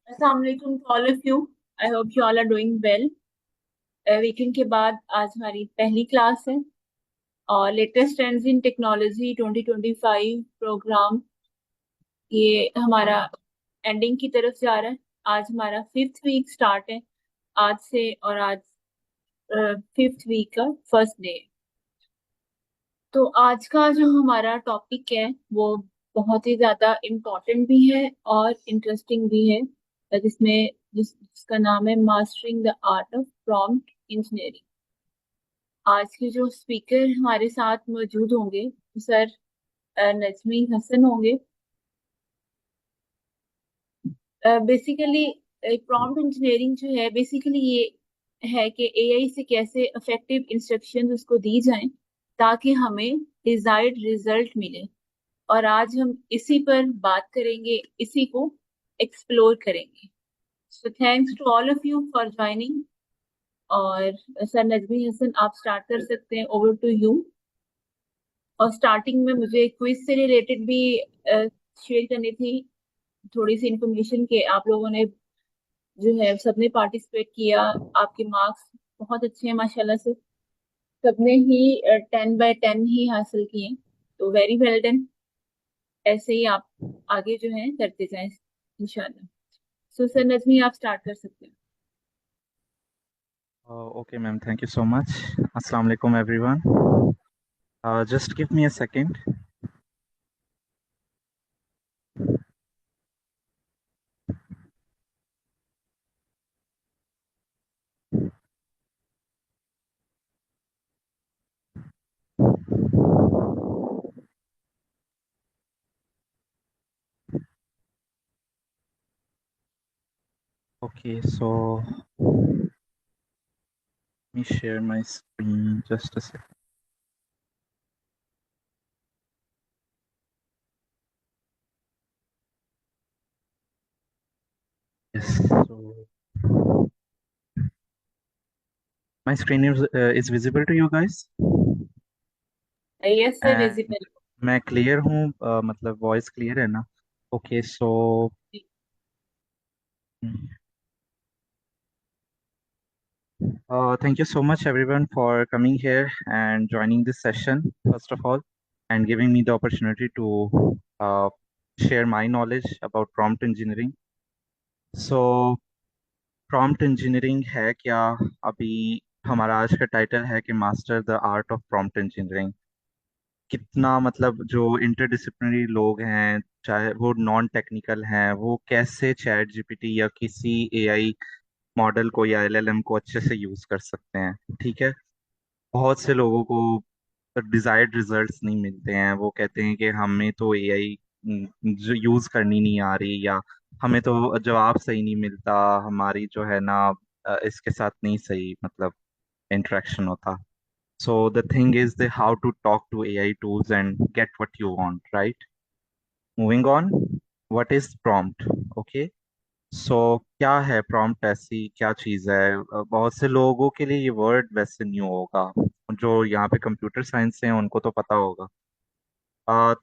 Assalamu alaikum to all of you. I hope you all are doing well. Weekend के बाद आज हमारी पहली क्लास है और latest trends in technology 2025 program ये हमारा एंडिंग की तरफ जा रहा है। आज हमारा फिफ्थ वीक स्टार्ट है आज से, और आज फिफ्थ वीक का फर्स्ट डे। तो आज का जो हमारा टॉपिक है वो बहुत ही ज्यादा इम्पोर्टेंट भी है और इंटरेस्टिंग भी है, जिसका नाम है mastering the art of prompt engineering. आज के जो स्पीकर हमारे साथ मौजूद होंगे सर नजमी हसन होंगे। बेसिकली प्रॉम्प्ट इंजीनियरिंग जो है बेसिकली ये है कि एआई से कैसे इफेक्टिव इंस्ट्रक्शंस उसको दी जाएं ताकि हमें डिजायर्ड रिजल्ट मिले। और आज हम इसी पर बात करेंगे, इसी को एक्सप्लोर करेंगे। So thanks to all of you for joining. और सर नजमी हसन आप स्टार्ट कर सकते हैं, ओवर टू यू। और स्टार्टिंग में मुझे क्विज से रिलेटेड भी शेयर करनी थी थोड़ी सी इंफॉर्मेशन के आप लोगों ने जो है सबने पार्टिसिपेट किया। आपके मार्क्स बहुत अच्छे हैं माशाल्लाह से, सबने ही 10 बाय 10 ही हासिल किए। तो वेरी वेल डन। ऐसे ही आप आगे जो है करते जाएं इंशाल्लाह। सो सर नजमी आप स्टार्ट कर सकते हैं। Okay, ma'am. Thank you so much. Assalamu alaikum, everyone. Just give me a second. Okay, so let me share my screen just a second. Yes, so my screen is visible to you guys, yes sir and visible. मैं clear हूँ, मतलब voice clear है ना? Okay, so thank you so much, everyone, for coming here and joining this session, first of all, and giving me the opportunity to share my knowledge about prompt engineering. So, prompt engineering है क्या? अभी हमारा आज का title है कि master the art of prompt engineering. कितना मतलब जो इंटरडिसिप्लिनरी लोग हैं, चाहे वो नॉन टेक्निकल हैं, वो कैसे चैट जीपीटी या किसी एआई मॉडल को या एलएलएम को अच्छे से यूज कर सकते हैं। ठीक है। बहुत से लोगों को डिजायर्ड रिजल्ट्स नहीं मिलते हैं। वो कहते हैं कि हमें तो एआई जो यूज करनी नहीं आ रही, या हमें तो जवाब सही नहीं मिलता, हमारी जो है ना इसके साथ नहीं सही मतलब इंटरेक्शन होता। So the thing is the how to talk to AI tools and get what you want, right? Moving on, what is prompt? Okay, so क्या है प्रॉम्प्ट? ऐसी क्या चीज़ है? बहुत से लोगों के लिए ये वर्ड वैसे न्यू होगा। जो यहाँ पे कंप्यूटर साइंस से हैं उनको तो पता होगा।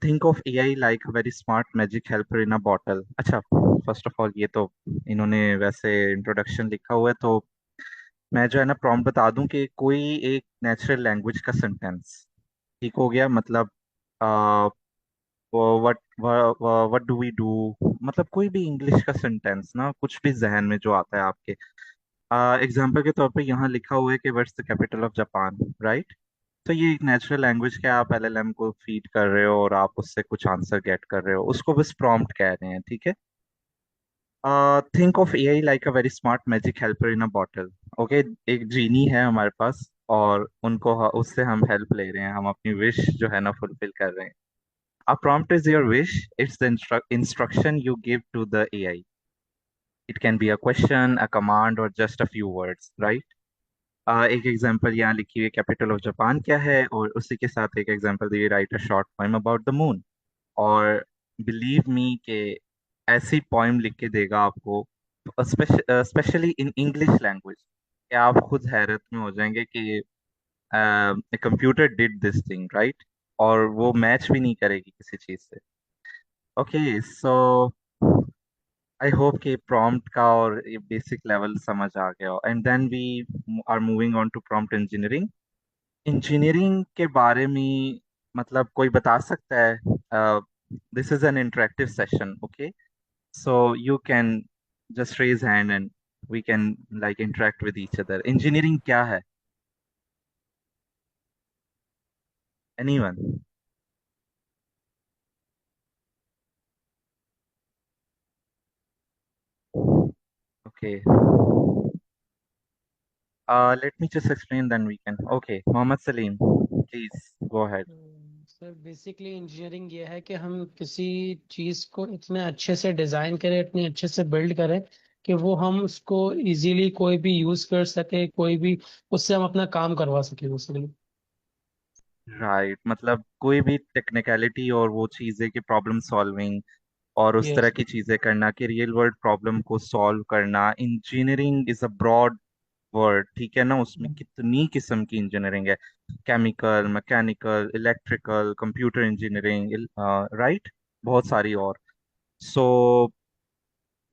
Think of AI like very smart magic helper in a bottle. अच्छा, फर्स्ट ऑफ ऑल ये तो इन्होंने वैसे इंट्रोडक्शन लिखा हुआ है, तो मैं जो है ना प्रॉम्प्ट बता दूं कि कोई एक नेचुरल लैंग्वेज का सेंटेंस। ठीक हो गया? मतलब what what do we do, मतलब कोई भी इंग्लिश का सेंटेंस ना, कुछ भी जहन में जो आता है आपके। एग्जाम्पल के तौर पे यहाँ लिखा हुआ है कि what's the capital of Japan, right? तो ये एक नेचुरल लैंग्वेज के आप एलएलएम को फीड कर रहे हो और आप उससे कुछ आंसर गेट कर रहे हो, उसको बस प्रॉम्प्ट कह रहे हैं। ठीक है। Think of AI like a very smart magic helper in a bottle. Okay, एक जीनी है हमारे पास और उनको उससे हम हेल्प ले रहे हैं, हम अपनी विश जो है ना फुलफिल कर रहे हैं। A prompt is your wish. It's the instruction you give to the AI. It can be a question, a command, or just a few words, right? एक एग्जांपल यहाँ लिखी हुई, कैपिटल ऑफ जापान क्या है, और उसी के साथ एक example the, right a short poem about the moon. और बिलीव मी कि ऐसी पोएम लिख के देगा आपको, स्पेशली इन इंग्लिश लैंग्वेज, कि आप खुद हैरत में हो जाएंगे कि computer did this thing, right? और वो मैच भी नहीं करेगी किसी चीज से। ओके, सो आई होप कि प्रॉम्प्ट का और ये बेसिक लेवल समझ आ गया हो, and then we are moving on to prompt engineering. Engineering के बारे में मतलब कोई बता सकता है? This is an interactive session, okay? so you can just raise hand and we can like interact with each other. Engineering क्या है? Anyone? Okay. Let me just explain, then we can. Okay, Mohammed Salim, please go ahead. Sir basically engineering ये है कि हम किसी चीज को इतने अच्छे से डिजाइन करें, इतने अच्छे से बिल्ड करें कि वो हम उसको इजीली कोई भी यूज कर सके, कोई भी उससे हम अपना काम करवा सके बेसिकली। राइट, मतलब कोई भी टेक्निकलिटी और वो चीजें कि प्रॉब्लम सॉल्विंग और उस तरह यस। की चीजें करना कि रियल वर्ल्ड प्रॉब्लम को सॉल्व करना, engineering is a broad word, ठीक है ना? उसमें कितनी किस्म की इंजीनियरिंग है। Chemical, mechanical, electrical, computer engineering, right, बहुत सारी और। सो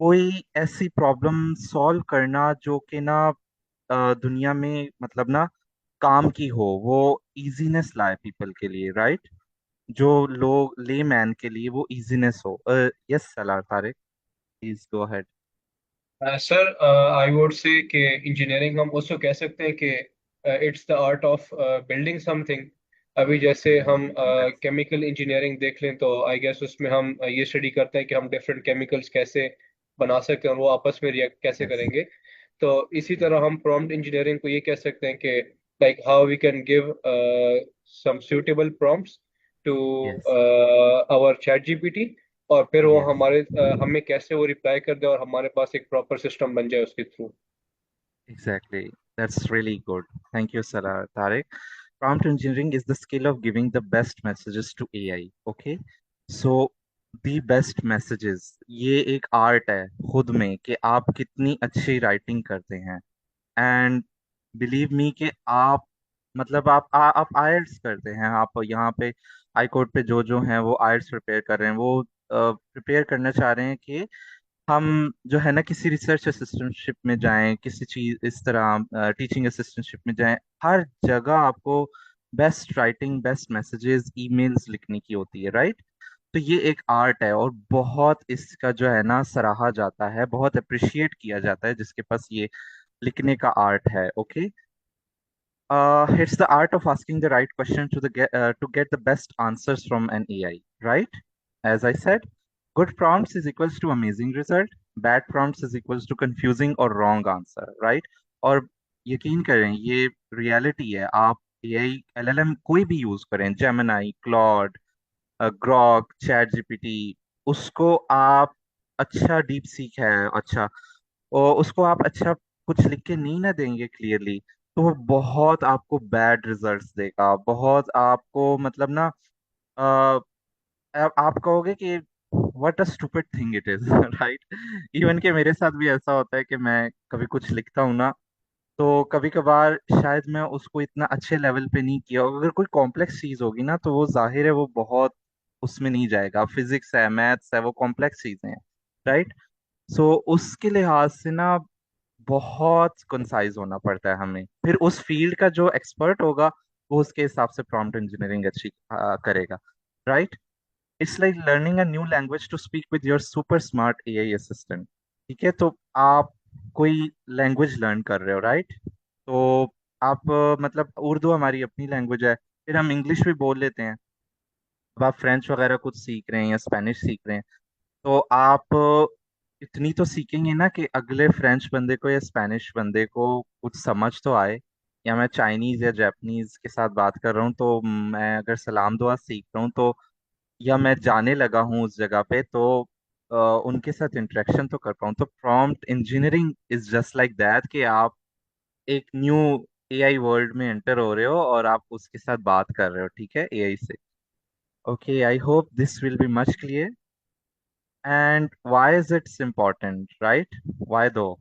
कोई ऐसी प्रॉब्लम सॉल्व करना जो कि ना दुनिया में मतलब ना काम की हो, वो इजीनेस लाए पीपल के लिए, राइट? जो लोग ले मैन के लिए वो इजीनेस हो। Yes Salaar Tariq, please go ahead. Sir, I would say कि इंजीनियरिंग हम उसको कह सकते हैं कि it's the art of building something. अभी जैसे हम केमिकल इंजीनियरिंग देख लें तो आई गेस उसमें हम ये स्टडी करते हैं कि हम डिफरेंट केमिकल्स कैसे बना सकते हैं और वो आपस में रिएक्ट कैसे यस, करेंगे। तो इसी तरह हम प्रॉम्प्ट इंजीनियरिंग को ये कह सकते हैं कि like how we can give some suitable prompts to yes, our chat GPT, और फिर वो यस, हमें कैसे वो रिप्लाई कर दे और हमारे पास एक प्रॉपर सिस्टम बन जाए उसके through. exactly. That's really good. Thank you, Salar Tariq. Prompt engineering is the skill of giving the best messages to AI. Okay, so the best messages ये एक आर्ट है खुद में कि आप कितनी अच्छी राइटिंग करते हैं। एंड बिलीव मी कि आप मतलब आप आयल्स करते हैं। आप यहाँ पे हाई कोर्ट पे जो हैं वो आयल्स प्रिपेयर कर रहे हैं, वो प्रिपेयर करना चाह रहे हैं कि हम जो है ना किसी रिसर्च असिस्टेंटशिप में जाएं, किसी चीज इस तरह टीचिंग असिस्टेंटशिप में जाएं, हर जगह आपको best writing, best messages, emails लिखने की होती है, राइट? तो ये एक आर्ट है और बहुत इसका जो है ना सराहा जाता है, बहुत अप्रिशिएट किया जाता है जिसके पास ये लिखने का आर्ट है। Okay, it's the art of asking the right question to get the best answers from an AI, right? As I said, good prompts is equals to amazing result. Bad prompts is equals to confusing or wrong answer, right? और यकीन करें ये reality है। आप AI LLM कोई भी use करें, Gemini, Claude, Grok, chat GPT, उसको आप अच्छा डीप सीख है, अच्छा, और उसको आप अच्छा कुछ लिख के नहीं ना देंगे क्लियरली, तो वो बहुत आपको बैड रिजल्ट्स देगा, बहुत आपको मतलब ना अ, आप कहोगे कि what a stupid thing it is right? Even कि मेरे साथ भी ऐसा होता है कि मैं कभी कुछ लिखता हूँ ना, तो कभी कभार शायद मैं उसको इतना अच्छे लेवल पे नहीं किया, अगर कोई कॉम्प्लेक्स चीज होगी ना तो वो जाहिर है वो बहुत उसमें नहीं जाएगा। फिजिक्स है, मैथ्स है, वो कॉम्प्लेक्स चीजें हैं, राइट? सो उसके लिहाज से ना बहुत कंसाइज होना पड़ता है हमें। फिर उस फील्ड का जो एक्सपर्ट होगा वो उसके हिसाब से प्रॉम्प्ट इंजीनियरिंग अच्छी करेगा, right? It's like learning a new language to speak with your super smart AI assistant. ठीक है, तो आप कोई लैंग्वेज लर्न कर रहे हो, राइट? तो आप मतलब उर्दू हमारी अपनी लैंग्वेज है, फिर हम इंग्लिश भी बोल लेते हैं। अब आप फ्रेंच वगैरह कुछ सीख रहे हैं या स्पेनिश सीख रहे हैं, तो आप इतनी तो सीखेंगे ना कि अगले फ्रेंच बंदे को या स्पेनिश बंदे को कुछ समझ तो आए। या मैं चाइनीज या जापानीज के साथ बात कर रहा हूँ तो मैं अगर सलाम दुआ सीख रहा हूँ तो, या मैं जाने लगा हूँ उस जगह पे, तो उनके साथ इंटरेक्शन तो कर पाऊँ। तो prompt engineering is just like that कि आप एक न्यू एआई वर्ल्ड में एंटर हो रहे हो और आप उसके साथ बात कर रहे हो, ठीक है, एआई से। Okay, I hope this will be much clear. And why is it important, right? Why though?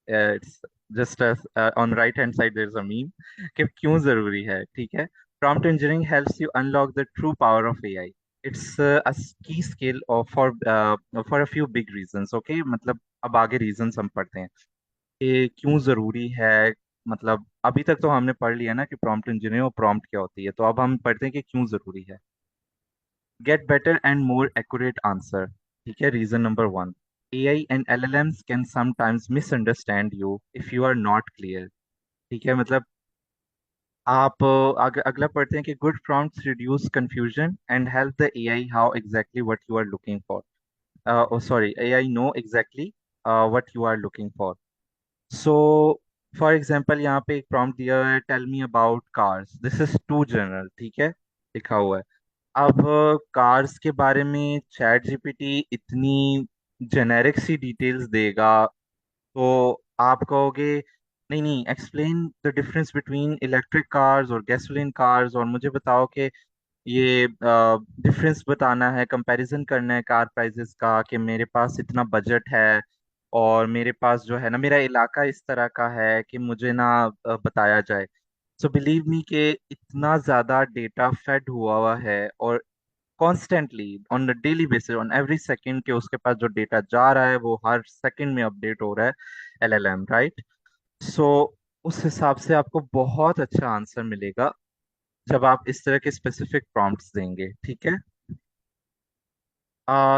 It's just as on right hand side there's a meme कि क्यों जरूरी है, ठीक है? Prompt engineering helps you unlock the true power of AI. It's a key skill for a few big reasons. Okay, मतलब अब आगे reasons हम पढ़ते हैं कि क्यों जरूरी है। मतलब अभी तक तो हमने पढ़ लिया ना कि प्रॉम्प्ट इंजीनियरिंग और प्रॉम्प्ट क्या होती है, तो अब हम पढ़ते हैं कि क्यों जरूरी है। Get better and more accurate answer. ठीक है, reason number one, AI and LLMs can sometimes misunderstand you if you are not clear। ठीक है, मतलब आप अगला पढ़ते हैं कि good prompts reduce confusion and help the AI how exactly what you are looking for। oh sorry, AI know exactly what you are looking for। So for example, यहाँ पे एक prompt दिया है, tell me about cars, this is too general। ठीक है, लिखा हुआ है। अब कार्स के बारे में चैट जीपीटी इतनी जेनेरिक सी डिटेल्स देगा, तो आप कहोगे नहीं नहीं, explain the difference between electric cars और गैसोलीन कार्स, और मुझे बताओ कि ये डिफरेंस बताना है, कंपैरिजन करना है कार प्राइसेस का, कि मेरे पास इतना बजट है और मेरे पास जो है ना, मेरा इलाका इस तरह का है कि मुझे ना बताया जाए। सो बिलीव मी कि इतना ज़्यादा डेटा फेड हुआ है, और constantly on the daily basis on every second के उसके पास जो डेटा जा रहा है वो हर सेकंड में अपडेट हो रहा है, LLM, राइट। सो उस हिसाब से आपको बहुत अच्छा आंसर मिलेगा जब आप इस तरह के स्पेसिफिक प्रॉम्प्ट्स देंगे। ठीक है।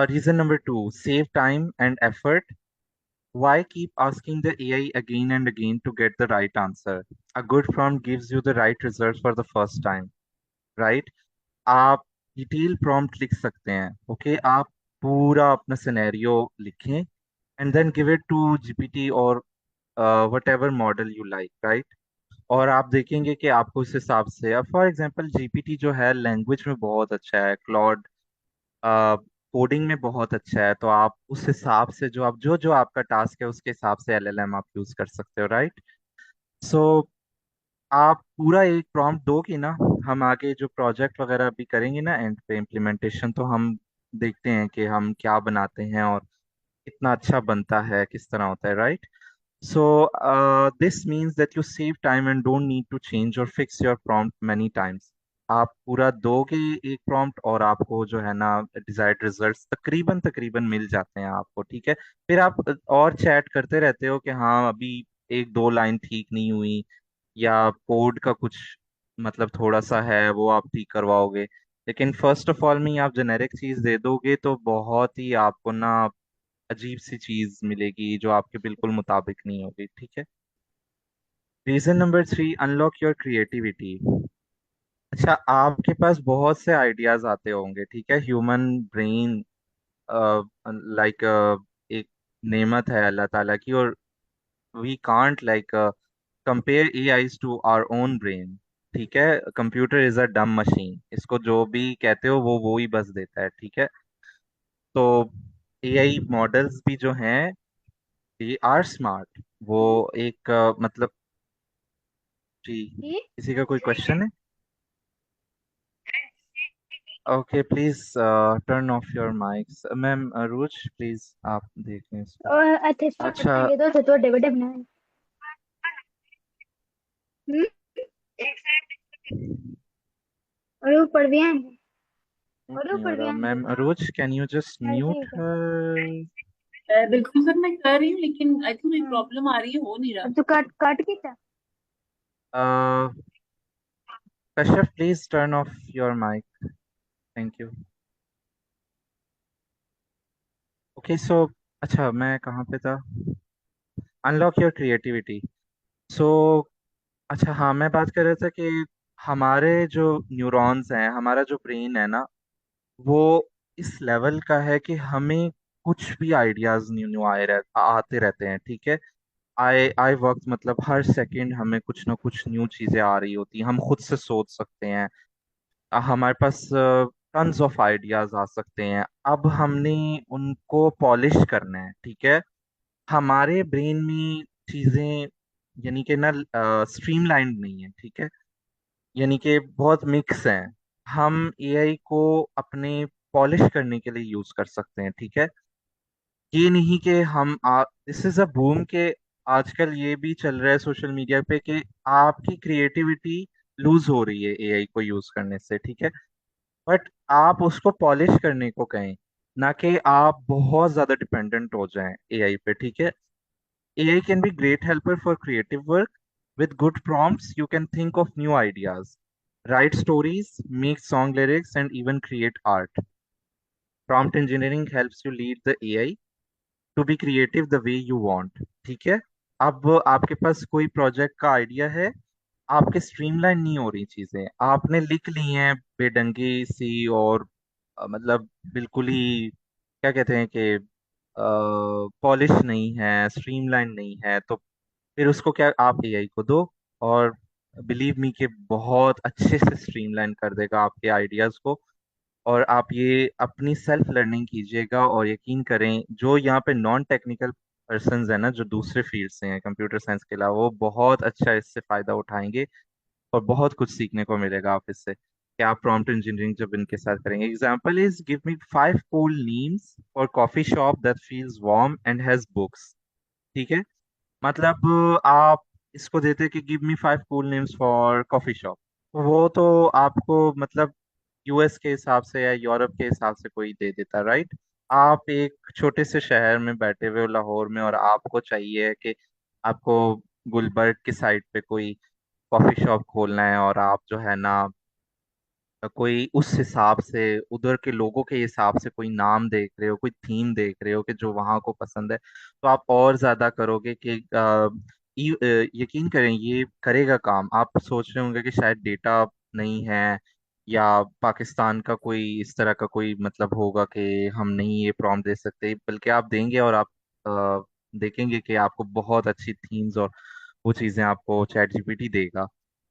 Reason number two, save time and effort. Why keep asking the AI again and again to get the right answer? A good prompt gives you the right results for the first time, right? आप detail prompt लिख सकते हैं। ओके, आप पूरा अपना scenario लिखें and then give it to GPT और whatever model you like, right. और आप देखेंगे कि आपको उस हिसाब से, अब फॉर एग्जांपल जीपीटी जो है लैंग्वेज में बहुत अच्छा है, क्लॉड कोडिंग में बहुत अच्छा है, तो आप उस हिसाब से जो आपका टास्क है उसके हिसाब से LLM आप यूज कर सकते हो, राइट। सो आप पूरा एक प्रॉम्प्ट दोगे ना, हम आगे जो प्रोजेक्ट वगैरह भी करेंगे ना एंड पे इम्प्लीमेंटेशन, तो हम देखते हैं कि हम क्या बनाते हैं और कितना अच्छा बनता है, किस तरह होता है, right. So this means that you save time and don't need to change और fix your prompt many times. आप पूरा दोगे एक प्रॉम्प्ट और आपको जो है ना डिजायर्ड रिजल्ट्स तकरीबन तकरीबन मिल जाते हैं आपको। ठीक है, फिर आप और चैट करते रहते हो कि हाँ अभी एक दो लाइन ठीक नहीं हुई, या कोड का कुछ मतलब थोड़ा सा है वो आप ठीक करवाओगे। लेकिन फर्स्ट ऑफ ऑल में ही आप जेनेरिक चीज दे दोगे तो बहुत ही आपको ना अजीब सी चीज मिलेगी जो आपके बिल्कुल मुताबिक नहीं होगी। ठीक है। Reason number three, unlock your creativity. अच्छा, आपके पास बहुत से आइडियाज आते होंगे, ठीक है। ह्यूमन ब्रेन लाइक एक नेमत है अल्लाह ताला की, और we can't like compare AIs to our own brain. ठीक है, कंप्यूटर इज अ डम मशीन, इसको जो भी कहते हो वो ही बस देता है। ठीक है, तो AI मॉडल्स भी जो हैं दे आर स्मार्ट। वो एक मतलब, जी, किसी का कोई क्वेश्चन है? Okay, please turn off your mics. Ma'am Rose please आप देख लें इसको। और अथेस्टा अच्छा, बनाएंगे तो बड़े बड़े बनाएंगे। हम्म। और ऊपर भी आएंगे। और नहीं हो ऊपर भी रहा। आएंगे। Ma'am Rose can you just चल म्यूट ठीक है। हर? बिल्कुल सर, मैं कर रही हूँ लेकिन आई थिंक हम्म। प्रॉब्लम आ रही है, हो नहीं रहा। अब तो काट काट के था। Kashyap please turn off your mic, thank you. Okay, so अच्छा मैं कहाँ पे था? Unlock your creativity. सो अच्छा, हाँ मैं बात कर रहा था कि हमारे जो न्यूरॉन्स हैं, हमारा जो ब्रेन है ना, वो इस लेवल का है कि हमें कुछ भी आइडियाज न्यू न्यू आते रहते हैं। ठीक है, आए आए वक्त मतलब हर सेकंड हमें कुछ ना कुछ न्यू चीजें आ रही होती हैं, हम खुद से सोच सकते हैं। हमारे पास टन्स ऑफ आइडियाज आ सकते हैं। अब हमने उनको पॉलिश करना है। ठीक है, हमारे ब्रेन में चीजें यानी कि ना स्ट्रीमलाइंड नहीं है। ठीक है, यानी कि बहुत मिक्स हैं। हम AI को अपने पॉलिश करने के लिए यूज कर सकते हैं। ठीक है, ये नहीं कि हम दिस इज अ बूम के आजकल ये भी चल रहा है सोशल मीडिया पे कि आपकी क्रिएटिविटी लूज हो रही है AI को यूज करने से। ठीक है, बट आप उसको पॉलिश करने को कहें, ना कि आप बहुत ज्यादा डिपेंडेंट हो जाएं एआई पे, ठीक है। AI can be great helper for creative work. With good prompts you can think of new ideas, write stories, make song lyrics and even create art. Prompt engineering helps you lead the AI to be creative the way you want, ठीक है। अब आपके पास कोई project का idea है, आपके streamline नहीं हो रही चीजें, आपने लिख ली हैं बेढंगी सी, और मतलब बिल्कुल ही क्या कहते हैं कि पॉलिश नहीं है, स्ट्रीमलाइन नहीं है, तो फिर उसको क्या आप एआई को दो, और बिलीव मी कि बहुत अच्छे से स्ट्रीमलाइन कर देगा आपके आइडियाज को। और आप ये अपनी सेल्फ लर्निंग कीजिएगा, और यकीन करें जो यहाँ पे नॉन टेक्निकल पर्सन्स है ना, जो दूसरे फील्ड से हैं कंप्यूटर साइंस के अलावा, वो बहुत अच्छा इससे फायदा उठाएंगे, और बहुत कुछ सीखने को मिलेगा आप इससे कि आप प्रॉम्प्ट इंजीनियरिंग जब इनके साथ करेंगे। Example is give me 5 cool names for coffee shop that feels warm and has books, ठीक है। मतलब आप इसको देते कि give me 5 cool names for coffee shop, वो तो आपको मतलब यूएस के हिसाब से या यूरोप के हिसाब से कोई दे देता, राइट। आप एक छोटे से शहर में बैठे हुए हो लाहौर में, और आपको चाहिए कि आपको गुलबर्ग की साइड पे कोई कॉफी शॉप खोलना है, और आप जो है ना कोई उस हिसाब से उधर के लोगों के हिसाब से कोई नाम देख रहे हो, कोई थीम देख रहे हो कि जो वहां को पसंद है, तो आप और ज्यादा करोगे कि यकीन करें ये करेगा काम। आप सोच रहे होंगे कि शायद डेटा नहीं है, या पाकिस्तान का कोई इस तरह का कोई मतलब होगा कि हम नहीं ये प्रॉम्प्ट दे सकते, बल्कि आप देंगे और आप देखेंगे कि आपको बहुत अच्छी थीम्स और वो चीजें आपको चैट जीपीटी देगा।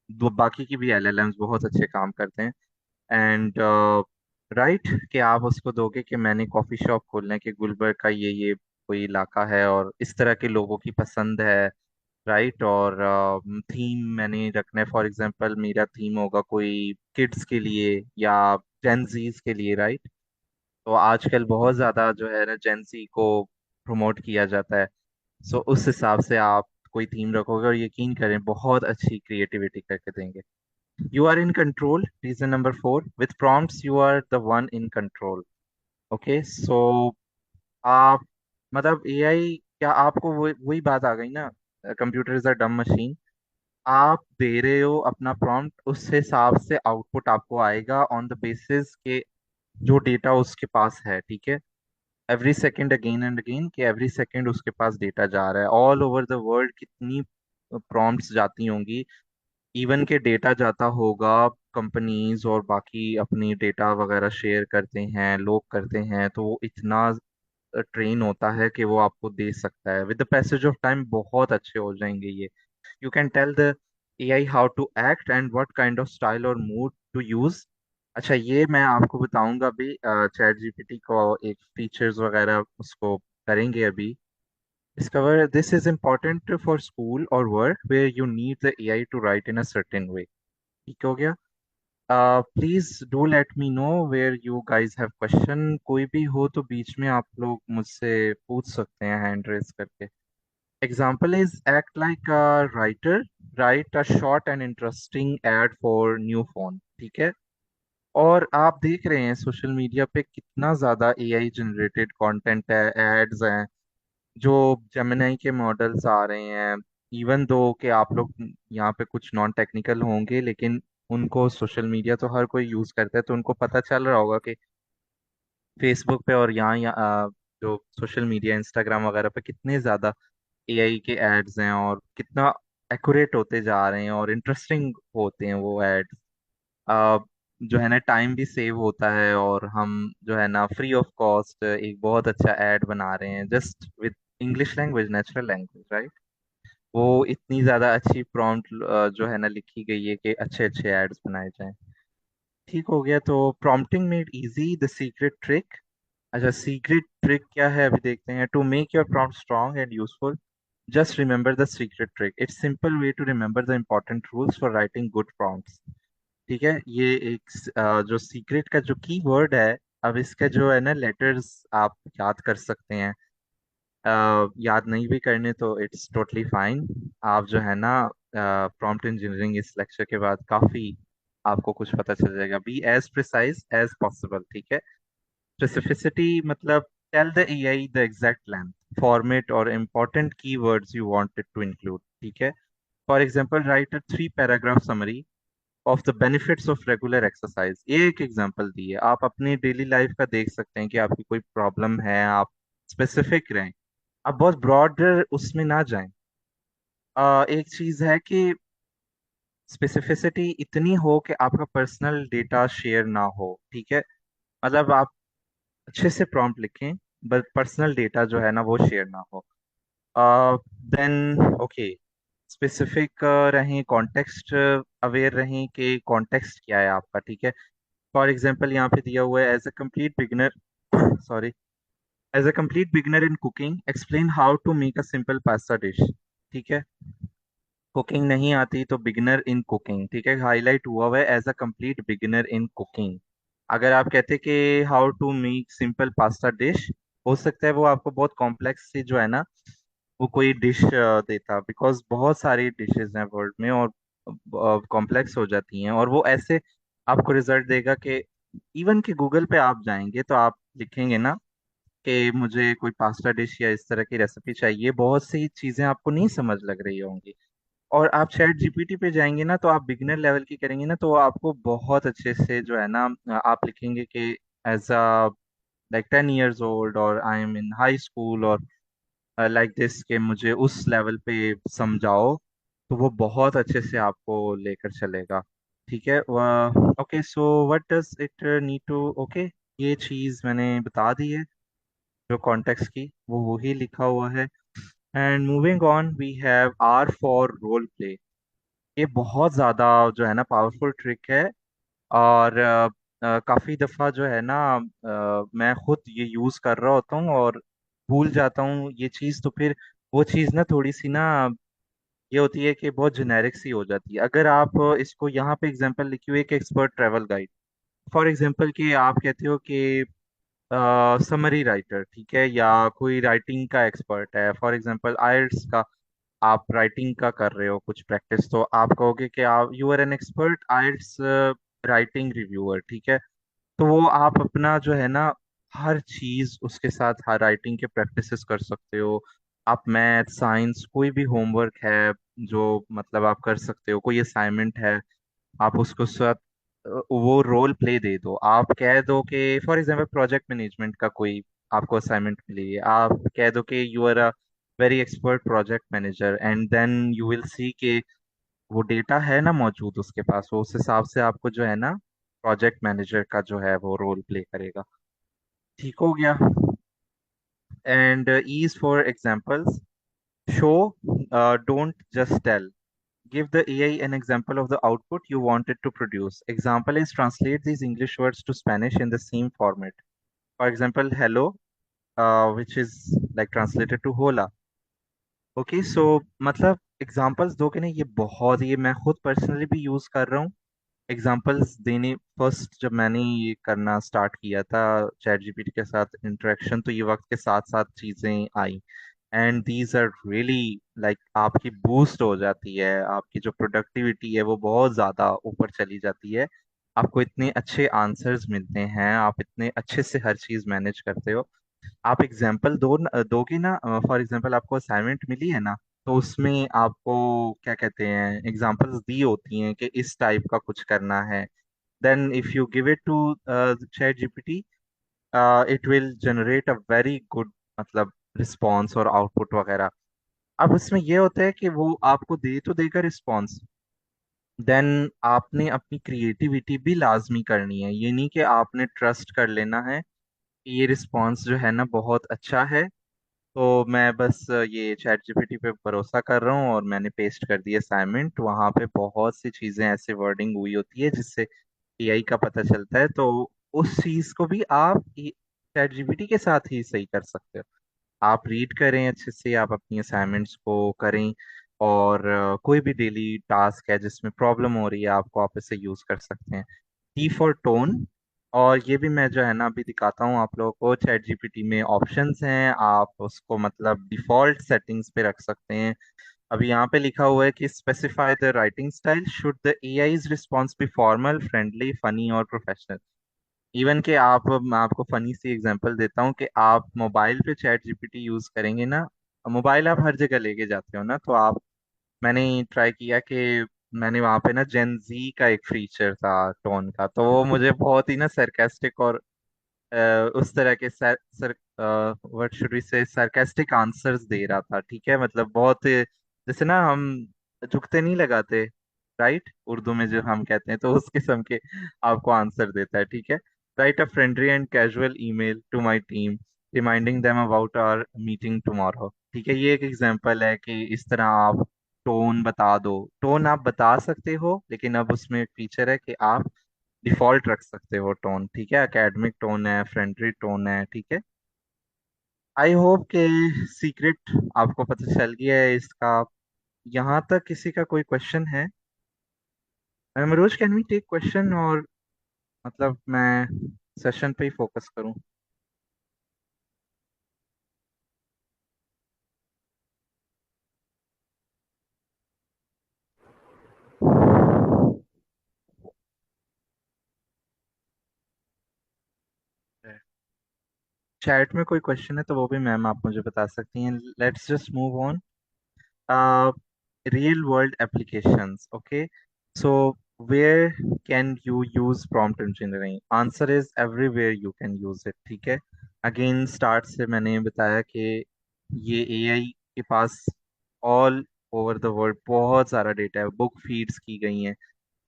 दो बाकी की भी एलएलएम्स बहुत अच्छे काम करते हैं। एंड राइट कि आप उसको दोगे कि मैंने कॉफी शॉप खोलना है कि गुलबर्ग का ये कोई इलाका है और इस तरह के लोगों की पसंद है, राइट। और थीम मैंने रखना है, फॉर एग्जांपल मेरा थीम होगा कोई किड्स के लिए या जेंजीज के लिए, राइट। तो आजकल बहुत ज्यादा जो है ना जेंजी को प्रमोट किया जाता है। सो उस हिसाब से आप कोई थीम रखोगे, और यकीन करें बहुत अच्छी क्रिएटिविटी करके देंगे। You are in control. Reason number 4. With prompts, you are the one in control. Okay, so आप मतलब एआई, क्या आपको वही बात आ गई ना, कंप्यूटर इज अ डम मशीन। आप दे रहे हो अपना प्रॉम्प्ट, उस हिसाब से आउटपुट आपको आएगा ऑन द बेसिस के जो डेटा उसके पास है, ठीक है। Every second again and again कि एवरी सेकेंड उसके पास डेटा जा रहा है, ऑल ओवर द वर्ल्ड कितनी प्रॉम्प्ट्स जाती होंगी, इवन के डेटा जाता होगा, कंपनीज और बाकी अपनी डेटा वगैरह शेयर करते हैं, लोग करते हैं, तो वो इतना ट्रेन होता है कि वो आपको दे सकता है। With the passage of time बहुत अच्छे हो जाएंगे ये। You can tell the AI how to act and what kind of style और मूड टू यूज। अच्छा, ये मैं आपको बताऊंगा अभी, चैट जीपीटी को एक फीचर्स वगैरह उसको करेंगे अभी। Discover this is important for school or work where you need the AI to write in a certain way. ठीक हो गया। Please do let me know where you guys have question, कोई भी हो तो बीच में आप लोग मुझसे पूछ सकते हैं हैंड रेज करके। Example is act like a writer, write a short and interesting ad for new phone, ठीक है। और आप देख रहे हैं सोशल मीडिया पे कितना ज्यादा एआई जनरेटेड कंटेंट है, एड्स हैं, जो जेमिनाई के मॉडल्स आ रहे हैं। इवन दो कि आप लोग यहाँ पे कुछ नॉन टेक्निकल होंगे, लेकिन उनको सोशल मीडिया तो हर कोई यूज करता है, तो उनको पता चल रहा होगा कि फेसबुक पे और जो सोशल मीडिया इंस्टाग्राम वगैरह पे कितने ज्यादा एआई के एड्स हैं, और कितना एक्यूरेट होते जा रहे हैं और इंटरेस्टिंग होते हैं वो एड्स। जो है ना टाइम भी सेव होता है, और हम जो है ना फ्री ऑफ कॉस्ट एक बहुत अच्छा एड बना रहे हैं just with English language, natural language, right. वो इतनी ज्यादा अच्छी प्रॉम्प्ट जो है ना लिखी गई है कि अच्छे अच्छे एड्स बनाए जाएं। ठीक हो गया, तो prompting made easy the secret trick. अच्छा, सीक्रेट ट्रिक क्या है अभी देखते हैं। To make your prompt strong and useful, just remember the secret trick. It's simple way to remember the important rules for writing good prompts, ठीक है। ये एक जो सीक्रेट का जो की वर्ड है, अब इसका जो है ना लेटर्स आप याद कर सकते हैं। याद नहीं भी करने तो इट्स टोटली फाइन। आप जो है ना प्रॉम्प्ट इंजीनियरिंग इस लेक्चर के बाद काफी आपको कुछ पता चल जाएगा। Be as precise as possible, ठीक है। स्पेसिफिसिटी मतलब tell the AI the exact length, format और important keywords you wanted to include, ठीक है। For example write a 3 paragraph summary of the benefits of regular exercise. ये एक example दी है, आप अपनी डेली लाइफ का देख सकते हैं कि आपकी कोई प्रॉब्लम है, आप स्पेसिफिक रहें, आप बहुत ब्रॉड उसमें ना जाएं। एक चीज है कि स्पेसिफिसिटी इतनी हो कि आपका पर्सनल डेटा शेयर ना हो, ठीक है। मतलब आप अच्छे से प्रॉम्प्ट लिखें, बट पर्सनल डेटा जो है ना वो शेयर ना हो। देन ओके, स्पेसिफिक रहें, कॉन्टेक्स्ट अवेयर रहें कि कॉन्टेक्स्ट क्या है आपका, ठीक है। फॉर एग्जांपल यहाँ पे दिया हुआ है as a complete beginner, sorry, as a complete beginner in cooking explain how to make a simple pasta dish, ठीक है। कुकिंग नहीं आती तो बिगिनर इन कुकिंग, ठीक है, हाईलाइट हुआ हुआ है as a complete beginner in cooking. अगर आप कहते कि how to make simple pasta dish, हो सकता है वो आपको बहुत कॉम्प्लेक्स सी जो है ना वो कोई डिश देता, बिकॉज बहुत सारी डिशेस हैं वर्ल्ड में और कॉम्प्लेक्स हो जाती हैं, और वो ऐसे आपको रिजल्ट देगा कि इवन कि गूगल पे आप जाएंगे तो आप लिखेंगे ना कि मुझे कोई पास्ता डिश या इस तरह की रेसिपी चाहिए, बहुत सी चीजें आपको नहीं समझ लग रही होंगी। और आप चैट जीपीटी पे जाएंगे ना तो आप बिगिनर लेवल की करेंगे ना तो आपको बहुत अच्छे से जो है ना आप लिखेंगे कि as a like 10 years old और I am in high school और लाइक दिस के मुझे उस लेवल पे समझाओ, तो वो बहुत अच्छे से आपको लेकर चलेगा, ठीक है। वह okay, so what does it need to, okay, ये चीज़ मैंने बता दी है, जो कॉन्टेक्स्ट की वो वही लिखा हुआ है। And moving on we have R for role play. ये बहुत ज़्यादा जो है ना पावरफुल ट्रिक है, और काफ़ी दफ़ा जो है ना मैं खुद ये यूज़ कर रहा होता हूँ और भूल जाता हूँ ये चीज़, तो फिर वो चीज़ ना थोड़ी सी ना ये होती है कि बहुत जेनेरिक सी हो जाती है। अगर आप इसको यहाँ पे एग्जांपल लिखी हुई है कि expert travel guide, for example कि आप कहते हो कि समरी राइटर, ठीक है, या कोई राइटिंग का एक्सपर्ट है, फॉर एग्जांपल आइल्स का आप राइटिंग का कर रहे हो कुछ प्रैक्टिस, तो आप कहोगे कि आप you are an expert IELTS writing reviewer, ठीक है। तो वो आप अपना जो है ना हर चीज उसके साथ हर राइटिंग के प्रैक्टिसेस कर सकते हो। आप मैथ साइंस कोई भी होमवर्क है जो मतलब आप कर सकते हो, कोई असाइनमेंट है, आप उसको साथ वो रोल प्ले दे दो। आप कह दो कि फॉर एग्जांपल प्रोजेक्ट मैनेजमेंट का कोई आपको असाइनमेंट मिली है, आप कह दो कि you are a very expert project manager, and then you will see कि वो डेटा है ना मौजूद उसके पास, वो उस हिसाब से आपको जो है ना प्रोजेक्ट मैनेजर का जो है वो रोल प्ले करेगा। ठीक हो गया। And E is for examples, show, don't just tell, give the AI an example of the output you wanted to produce. Example is translate these English words to Spanish in the same format. For example, hello, which is like translated to hola. Okay, so मतलब examples दो कि नहीं, ये बहुत, ये मैं खुद personally भी यूज कर रहा हूँ एग्जाम्पल्स देने। फर्स्ट जब मैंने ये करना स्टार्ट किया था चैट जीपीटी के साथ इंटरेक्शन, तो ये वक्त के साथ साथ चीजें आई, and these are really like आपकी बूस्ट हो जाती है, आपकी जो प्रोडक्टिविटी है वो बहुत ज़्यादा ऊपर चली जाती है। आपको इतने अच्छे आंसर्स मिलते हैं, आप इतने अच्छे से हर चीज़ मैनेज करते हो। आप एग्जाम्पल दोगे ना, फॉर एग्जाम्पल आपको असाइनमेंट मिली है ना, तो उसमें आपको क्या कहते हैं एग्जाम्पल्स दी होती हैं कि इस टाइप का कुछ करना है। Then if you give it to chat GPT, it will generate a very good मतलब रिस्पॉन्स और आउटपुट वगैरह। अब उसमें ये होता है कि वो आपको दे तो देगा रिस्पॉन्स, देन आपने अपनी क्रिएटिविटी भी लाजमी करनी है। ये नहीं कि आपने ट्रस्ट कर लेना है कि ये रिस्पॉन्स जो है ना बहुत अच्छा है, तो मैं बस ये चैट जीपीटी पे भरोसा कर रहा हूँ और मैंने पेस्ट कर दिया असाइनमेंट। वहाँ पे बहुत सी चीज़ें ऐसे वर्डिंग हुई होती है जिससे एआई का पता चलता है, तो उस चीज़ को भी आप चैट जीपीटी के साथ ही सही कर सकते हो। आप रीड करें अच्छे से, आप अपनी असाइनमेंट्स को करें, और कोई भी डेली टास्क है जिसमें प्रॉब्लम हो रही है आपको, आप इसे यूज़ कर सकते हैं। टी फॉर टोन, और ये भी मैं जो है ना अभी दिखाता हूँ आप लोगों को, चैट जीपीटी में ऑप्शंस हैं, आप उसको मतलब डिफॉल्ट सेटिंग्स पे रख सकते हैं। अभी यहाँ पे लिखा हुआ है कि specify the writing style, should the AIs response B formal, friendly, funny और प्रोफेशनल। इवन के आप, मैं आपको फनी सी एग्जांपल देता हूँ कि आप मोबाइल पे चैट जीपीटी यूज करेंगे ना, मोबाइल आप हर जगह लेके जाते हो ना, तो आप, मैंने ट्राई किया कि मैंने वहाँ पे ना जेन जी का एक फीचर था टोन का, तो वो मुझे बहुत ही ना सरकास्टिक और उस तरह के sir sir what should we say sarcastic answers दे रहा था। ठीक है, मतलब बहुत जैसे ना हम झुकते नहीं लगाते, राइट, उर्दू में जो हम कहते हैं, तो उस किस्म के आपको आंसर देता है। ठीक है, write a friendly and casual email to my team reminding them about our meeting tomorrow. ठीक है, ये एक एग्जांपल है कि इस तरह आप टोन बता दो। टोन आप बता सकते हो, लेकिन अब उसमें एक फीचर है कि आप डिफॉल्ट रख सकते हो टोन। ठीक है, एकेडमिक टोन है, फ्रेंडली टोन है। ठीक है, आई होप के सीक्रेट आपको पता चल गया है इसका। यहाँ तक किसी का कोई क्वेश्चन है? रोज कैन वी टेक क्वेश्चन, और मतलब मैं सेशन पे ही फोकस करूँ? चैट में कोई क्वेश्चन है तो वो भी मैम आप मुझे बता सकती हैं। Let's just move on. Real world applications. Okay, so where can you use prompt engineering? Answer is everywhere you can use it. ठीक है, अगेन स्टार्ट से मैंने बताया कि ये एआई के पास ऑल ओवर द वर्ल्ड बहुत सारा डेटा है, बुक फीड्स की गई हैं।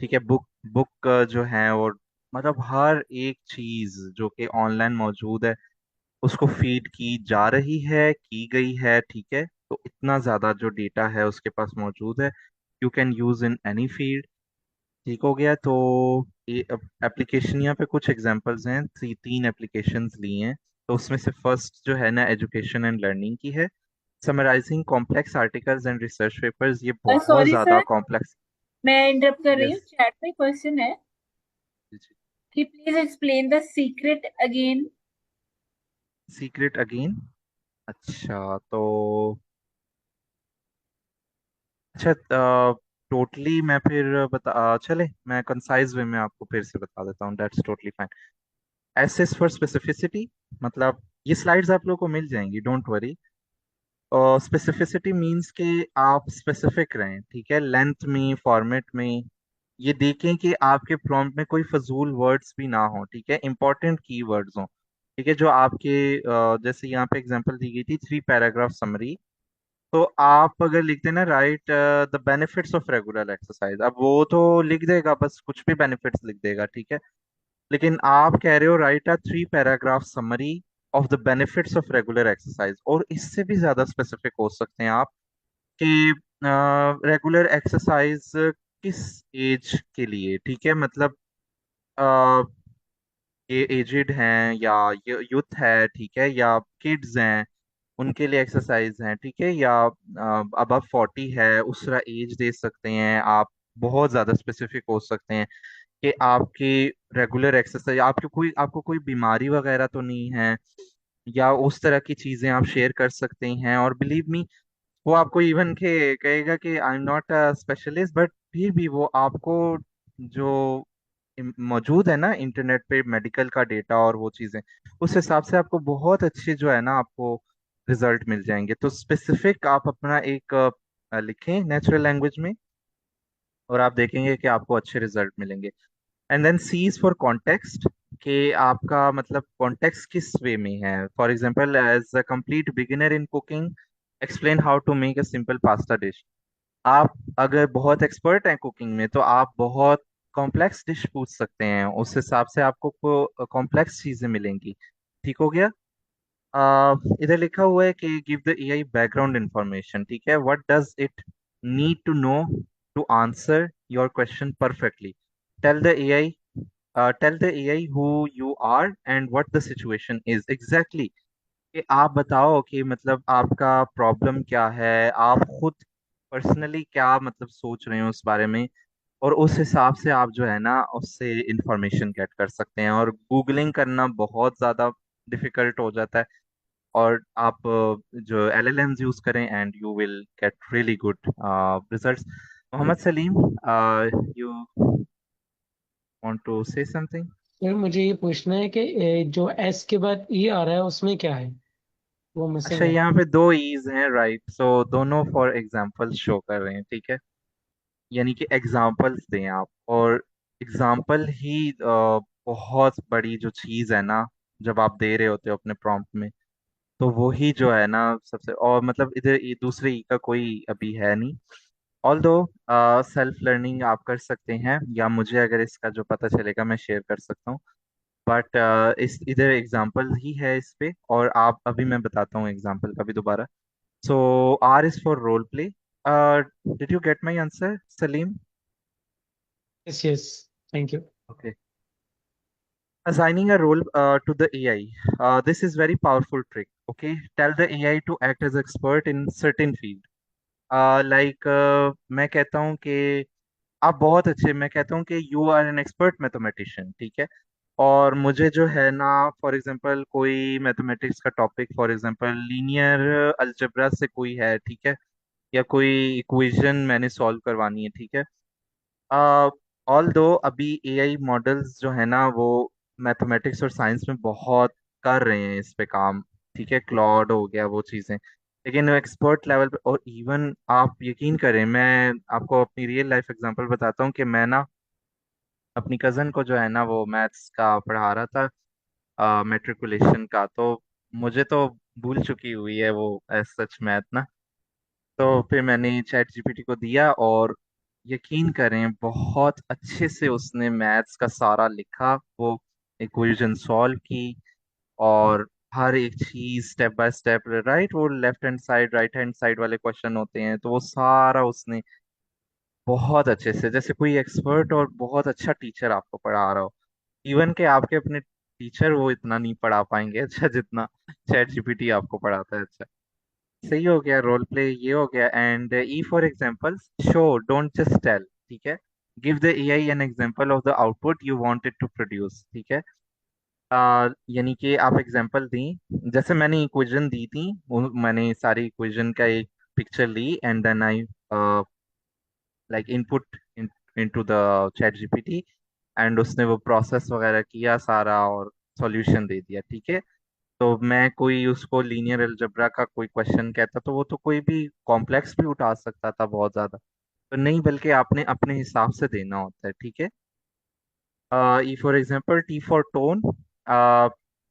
ठीक है, बुक बुक जो है, और मतलब हर एक चीज जो कि ऑनलाइन मौजूद है उसको फीड की जा रही है, की गई है। ठीक है, तो इतना ज्यादा जो डेटा है उसके पास मौजूद है, you can use in any field. ठीक हो गया, तो ये एप्लीकेशन, यहाँ पे कुछ एग्जांपल्स हैं, तीन एप्लीकेशंस ली हैं। तो उसमें से फर्स्ट जो है ना, एजुकेशन एंड लर्निंग की है। Summarising complex articles and research papers, ये बहुत सॉरी ज्यादा सर, कॉम्प्लेक्स। मैं इंटरप्ट कर रही हूँ। यस, चैट में क्वेश्चन है कि please explain the secret again. Secret again. अच्छा, तो अच्छा, टोटली मैं फिर बता चले, मैं कंसाइज वे में आपको फिर से बता देता हूँ, that's totally fine. S for specificity, मतलब ये स्लाइड्स आप लोगों को मिल जाएंगी, डोंट वरी। और स्पेसिफिसिटी मींस कि आप स्पेसिफिक रहें। ठीक है, लेंथ में, फॉर्मेट में, ये देखें कि आपके प्रॉम्प्ट में कोई फजूल वर्ड्स भी ना हो। ठीक है, इंपॉर्टेंट की वर्ड्स हों। ठीक है, जो आपके जैसे यहाँ पे एग्जांपल दी गई थी, 3 पैराग्राफ समरी, तो आप अगर लिखते ना, right the benefits of regular exercise, अब वो तो लिख देगा, बस कुछ भी बेनिफिट्स लिख देगा। ठीक है, लेकिन आप कह रहे हो right a 3 paragraph summary of the benefits of regular exercise, और इससे भी ज्यादा स्पेसिफिक हो सकते हैं आप कि रेगुलर एक्सरसाइज किस एज के लिए। ठीक है, मतलब अ, ये एजिड हैं या ये यूथ है, ठीक है, या किड्स हैं, उनके लिए एक्सरसाइज हैं। ठीक है, या अबव 40 है, उस तरह एज दे सकते हैं आप। बहुत ज्यादा स्पेसिफिक हो सकते हैं कि आपकी रेगुलर एक्सरसाइज, आपको कोई बीमारी वगैरह तो नहीं है, या उस तरह की चीजें आप शेयर कर सकते हैं। और बिलीव मी, वो आपको इवन के कहेगा कि आई am not a specialist, but फिर भी वो आपको जो मौजूद है ना इंटरनेट पे मेडिकल का डेटा और वो चीजें, उस हिसाब से आपको बहुत अच्छे जो है ना आपको रिजल्ट मिल जाएंगे। तो स्पेसिफिक आप अपना एक लिखें नेचुरल लैंग्वेज में, और आप देखेंगे कि आपको अच्छे रिजल्ट मिलेंगे। And then C is for context, कि आपका मतलब कॉन्टेक्स्ट किस वे में है। For example, as a complete beginner in cooking, explain how to make a simple pasta dish. आप अगर बहुत एक्सपर्ट हैं कुकिंग में, तो आप बहुत कॉम्प्लेक्स डिश पूछ सकते हैं, उस हिसाब से आपको कॉम्प्लेक्स चीजें मिलेंगी। ठीक हो गया। इधर लिखा हुआ है कि give the AI background information. ठीक है, what does it need to know to answer your question perfectly. Tell the AI tell the AI who you are and what the situation is exactly, कि आप बताओ कि मतलब आपका problem क्या है, आप खुद पर्सनली क्या मतलब सोच रहे हो उस बारे में, और उस हिसाब से आप जो है ना उससे इंफॉर्मेशन गेट कर सकते हैं। और गूगलिंग करना बहुत ज़्यादा डिफिकल्ट हो जाता है, और आप जो LLMs यूज करें and you will get really good results. Mohammed Salim, you want to say something? फिर मुझे ये पूछना है कि जो एस के बाद ई आ रहा है उसमें क्या है, वो अच्छा, मिसिंग है। यहाँ पे दो ईज हैं, राइट? सो दोनों फॉर एग्जाम्पल शो कर रहे हैं, ठीक है? यानी कि एग्जाम्पल्स दें आप, और एग्जाम्पल ही बहुत बड़ी जो चीज़ है ना, जब आप दे रहे होते हो अपने प्रॉम्प्ट में, तो वो ही जो है ना सबसे, और मतलब इधर ये दूसरे ई का कोई अभी है नहीं। ऑल दो सेल्फ लर्निंग आप कर सकते हैं, या मुझे अगर इसका जो पता चलेगा मैं शेयर कर सकता हूँ, बट इस इधर एग्जाम्पल ही है इस पे, और आप अभी मैं बताता हूँ एग्जाम्पल का भी दोबारा। सो R is for role play. Did you get my answer, Salim? Yes yes, thank you. Okay. Assigning a role to the AI. This is very powerful trick. Okay. Tell the AI to act as expert in certain field. Like मैं कहता हूँ कि आप बहुत अच्छे, मैं कहता हूँ कि you are an expert mathematician, ठीक है? और मुझे जो है ना, फॉर एग्जांपल कोई मैथमेटिक्स का topic, for example linear algebra से कोई है, ठीक है? या कोई इक्वेशन मैंने सॉल्व करवानी है, ठीक है? ऑल दो अभी एआई मॉडल्स जो है ना, वो मैथमेटिक्स और साइंस में बहुत कर रहे हैं इस पे काम, ठीक है? क्लॉड हो गया, वो चीज़ें, लेकिन एक्सपर्ट लेवल पे। और इवन आप यकीन करें, मैं आपको अपनी रियल लाइफ एग्जांपल बताता हूँ कि मैं ना अपनी कज़न को जो है ना, वो मैथ्स का पढ़ा रहा था, मेट्रिकुलेशन का। तो मुझे तो भूल चुकी हुई है वो सच मैथ ना। तो फिर मैंने चैट जीपीटी को दिया, और यकीन करें बहुत अच्छे से उसने मैथ्स का सारा लिखा, वो इक्वेशन सॉल्व की, और हर एक चीज स्टेप बाय स्टेप, राइट? वो left hand side right hand side वाले क्वेश्चन होते हैं, तो वो सारा उसने बहुत अच्छे से, जैसे कोई एक्सपर्ट और बहुत अच्छा टीचर आपको पढ़ा रहा हो। इवन के आपके अपने टीचर वो इतना नहीं पढ़ा पाएंगे अच्छा, जितना चैट जीपीटी आपको पढ़ाता है। अच्छा, सही हो गया, रोल प्ले ये हो गया। एंड ई for example, show don't just tell, ठीक है? Give the AI an example of the output you wanted to produce, ठीक है? यानी कि आप एग्जांपल दी, जैसे मैंने इक्वेशन दी थी, मैंने सारी इक्वेशन का एक पिक्चर ली, and then I like input into the chat GPT, एंड उसने वो प्रोसेस वगैरह किया सारा, और सॉल्यूशन दे दिया, ठीक है? तो मैं कोई उसको लीनियर अलजेब्रा का कोई क्वेश्चन कहता, तो वो तो कोई भी कॉम्प्लेक्स भी उठा सकता था बहुत ज्यादा। तो नहीं, बल्कि आपने अपने हिसाब से देना होता है, ठीक है? ई for example, T for tone.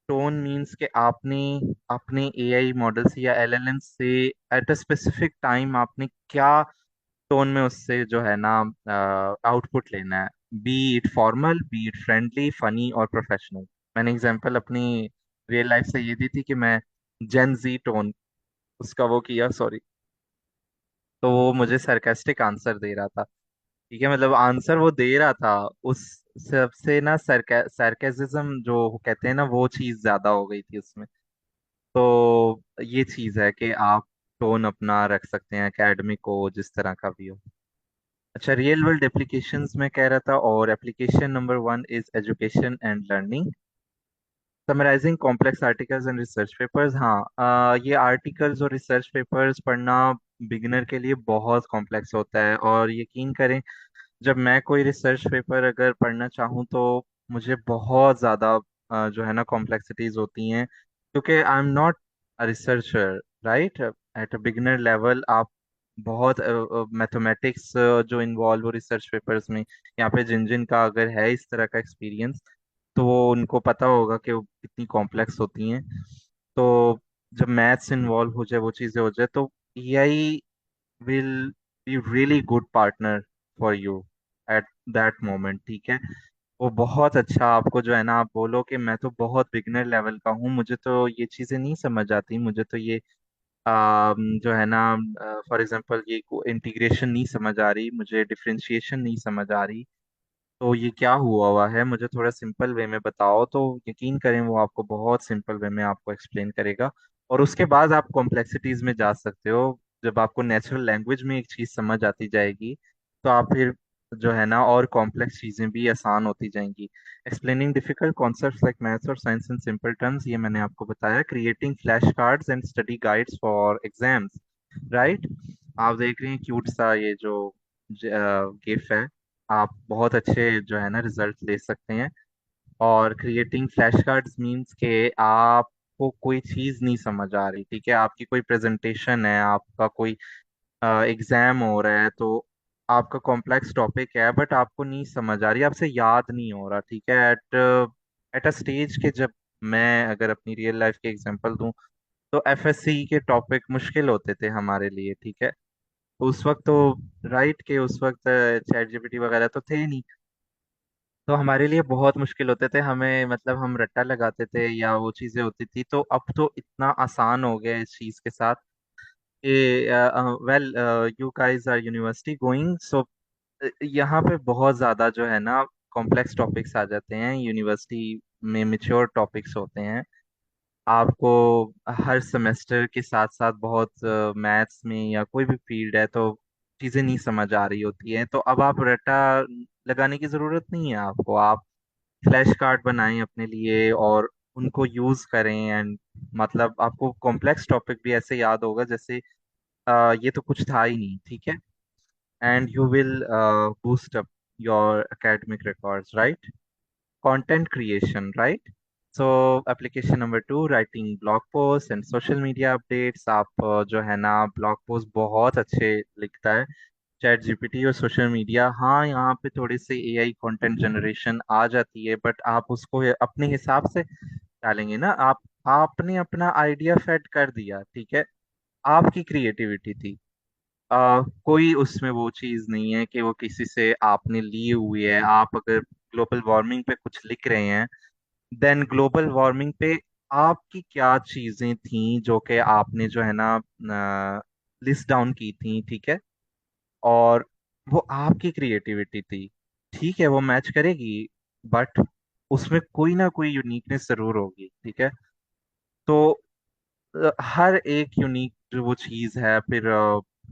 Tone means कि आपने अपने एआई मॉडल से या एलएलएम से एट अ स्पेसिफिक टाइम आपने क्या टोन में उससे जो है ना आउटपुट लेना है, B it formal, B it friendly, funny और प्रोफेशनल। मैंने एग्जांपल अपनी रियल लाइफ से ये दी थी कि मैं जेन जी टोन उसका वो किया, सॉरी, तो वो मुझे सरकास्टिक आंसर दे रहा था, ठीक है? मतलब आंसर वो दे रहा था, उस सबसे ना सरकेसिज्म जो कहते हैं ना, वो चीज ज्यादा हो गई थी उसमें। तो ये चीज है कि आप टोन अपना रख सकते हैं, एकेडमिक हो जिस तरह का भी हो। अच्छा, रियल वर्ल्ड एप्लीकेशंस में कह रहा था, और application number 1 is education and learning. Summarising complex articles and research papers. हाँ, ये आर्टिकल्स और रिसर्च पेपर्स पढ़ना बिगिनर के लिए बहुत कॉम्प्लेक्स होता है, और यकीन करें, जब मैं कोई रिसर्च पेपर अगर पढ़ना चाहूँ तो मुझे बहुत ज़्यादा जो है ना कॉम्प्लेक्सिटीज होती हैं, क्योंकि आई am not a researcher, right? At a beginner level आप बहुत मैथमेटिक्स जो इन्वॉल्व हो रिसर्च पेपर्स में, यहाँ पे जिन जिन का अगर है इस तरह का एक्सपीरियंस, तो वो उनको पता होगा कि वो कितनी कॉम्प्लेक्स होती हैं। तो जब मैथ्स इन्वॉल्व हो जाए, वो चीज़ें हो जाए, तो AI will be really good partner for you at that moment, ठीक है? वो बहुत अच्छा आपको जो है ना, आप बोलो कि मैं तो बहुत बिगनर लेवल का हूँ, मुझे तो ये चीज़ें नहीं समझ आती, मुझे तो ये जो है ना, फॉर एग्जांपल ये इंटीग्रेशन नहीं समझ आ रही, मुझे डिफरेंशिएशन नहीं समझ आ रही, तो ये क्या हुआ हुआ है, मुझे थोड़ा सिंपल वे में बताओ। तो यकीन करें, वो आपको बहुत सिंपल वे में आपको एक्सप्लेन करेगा, और उसके बाद आप कॉम्प्लेक्सिटीज में जा सकते हो। जब आपको नेचुरल लैंग्वेज में एक चीज़ समझ आती जाएगी, तो आप फिर जो है ना और कॉम्प्लेक्स चीजें भी आसान होती जाएंगी। Explaining difficult concepts like maths और साइंस इन सिंपल टर्म्स, ये मैंने आपको बताया। Creating flash cards and study guides for exams, right. आप देख रहे हैं क्यूट सा ये जो गिफ है, आप बहुत अच्छे जो है ना रिजल्ट ले सकते हैं। और क्रिएटिंग फ्लैश कार्ड्स मीन्स के आपको कोई चीज नहीं समझ आ रही, ठीक है, आपकी कोई प्रेजेंटेशन है, आपका कोई एग्जाम हो रहा है, तो आपका कॉम्प्लेक्स टॉपिक है बट आपको नहीं समझ आ रही, आपसे याद नहीं हो रहा, ठीक है। एट एट अ स्टेज के जब मैं अगर अपनी रियल लाइफ के एग्जांपल दूं, तो एफएससी के टॉपिक मुश्किल होते थे हमारे लिए, ठीक है। तो उस वक्त तो राइट के उस वक्त चैट जीपीटी वगैरह तो थे नहीं, तो हमारे लिए बहुत मुश्किल होते थे, हमें मतलब हम रट्टा लगाते थे या वो चीजें होती थी। तो अब तो इतना आसान हो गया इस चीज के साथ कि well, you guys are university going, so यहाँ पे बहुत ज्यादा जो है ना कॉम्प्लेक्स टॉपिक्स आ जाते हैं यूनिवर्सिटी में, मेच्योर टॉपिक्स होते हैं। आपको हर सेमेस्टर के साथ साथ बहुत मैथ्स में या कोई भी फील्ड है तो चीजें नहीं समझ आ रही होती हैं, तो अब आप रट्टा लगाने की जरूरत नहीं है आपको। आप फ्लैश कार्ड बनाएं अपने लिए और उनको यूज करें, एंड मतलब आपको कॉम्प्लेक्स टॉपिक भी ऐसे याद होगा जैसे ये तो कुछ था ही नहीं, ठीक है। And you will boost up your academic records, right? Content creation, right? So application number 2, writing blog posts and social media updates। आप जो है ना ब्लॉग पोस्ट बहुत अच्छे लिखता है चैट जीपीटी। और सोशल मीडिया, हाँ यहाँ पे थोड़ी सी एआई कंटेंट जनरेशन आ जाती है, बट आप उसको अपने हिसाब से डालेंगे ना। आपने अपना आइडिया सेट कर दिया, ठीक है, आपकी क्रिएटिविटी थी। कोई उसमें वो चीज नहीं है कि वो किसी से आपने ली हुई है। आप अगर ग्लोबल वार्मिंग पे कुछ लिख रहे हैं, देन ग्लोबल वार्मिंग पे आपकी क्या चीजें थी जो कि आपने जो है ना लिस्ट डाउन की थी, ठीक है। और वो आपकी क्रिएटिविटी थी, ठीक है, वो मैच करेगी, बट उसमें कोई ना कोई यूनिकनेस जरूर होगी, ठीक है। तो हर एक यूनिक जो वो चीज है, फिर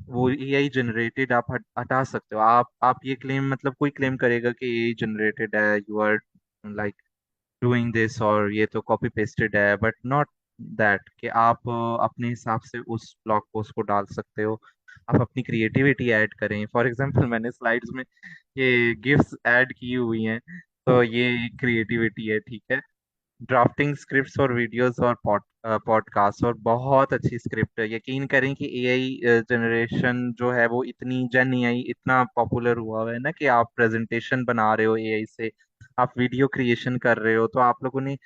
वो एआई जनरेटेड आप हटा सकते हो। आप ये क्लेम, मतलब कोई क्लेम करेगा कि एआई जनरेटेड है, you are like doing this, और ये तो कॉपी पेस्टेड है, बट नॉट दैट कि आप अपने हिसाब से उस ब्लॉग पोस्ट को डाल सकते हो। आप अपनी क्रिएटिविटी ऐड करें। फॉर एग्जांपल मैंने स्लाइड्स में ये गिफ्ट्स ऐड की हुई हैं, तो ये क्रिएटिविटी है, ठीक है। ड्राफ्टिंग स्क्रिप्ट्स और वीडियोस और पॉडकास्ट, और बहुत अच्छी स्क्रिप्ट है। यकीन करें कि एआई जनरेशन जो है वो इतनी जेन एआई इतना पॉपुलर हुआ है ना कि आप प्रेजेंटेशन बना रहे हो एआई से, आप वीडियो क्रिएशन कर रहे हो, तो आप लोगों ने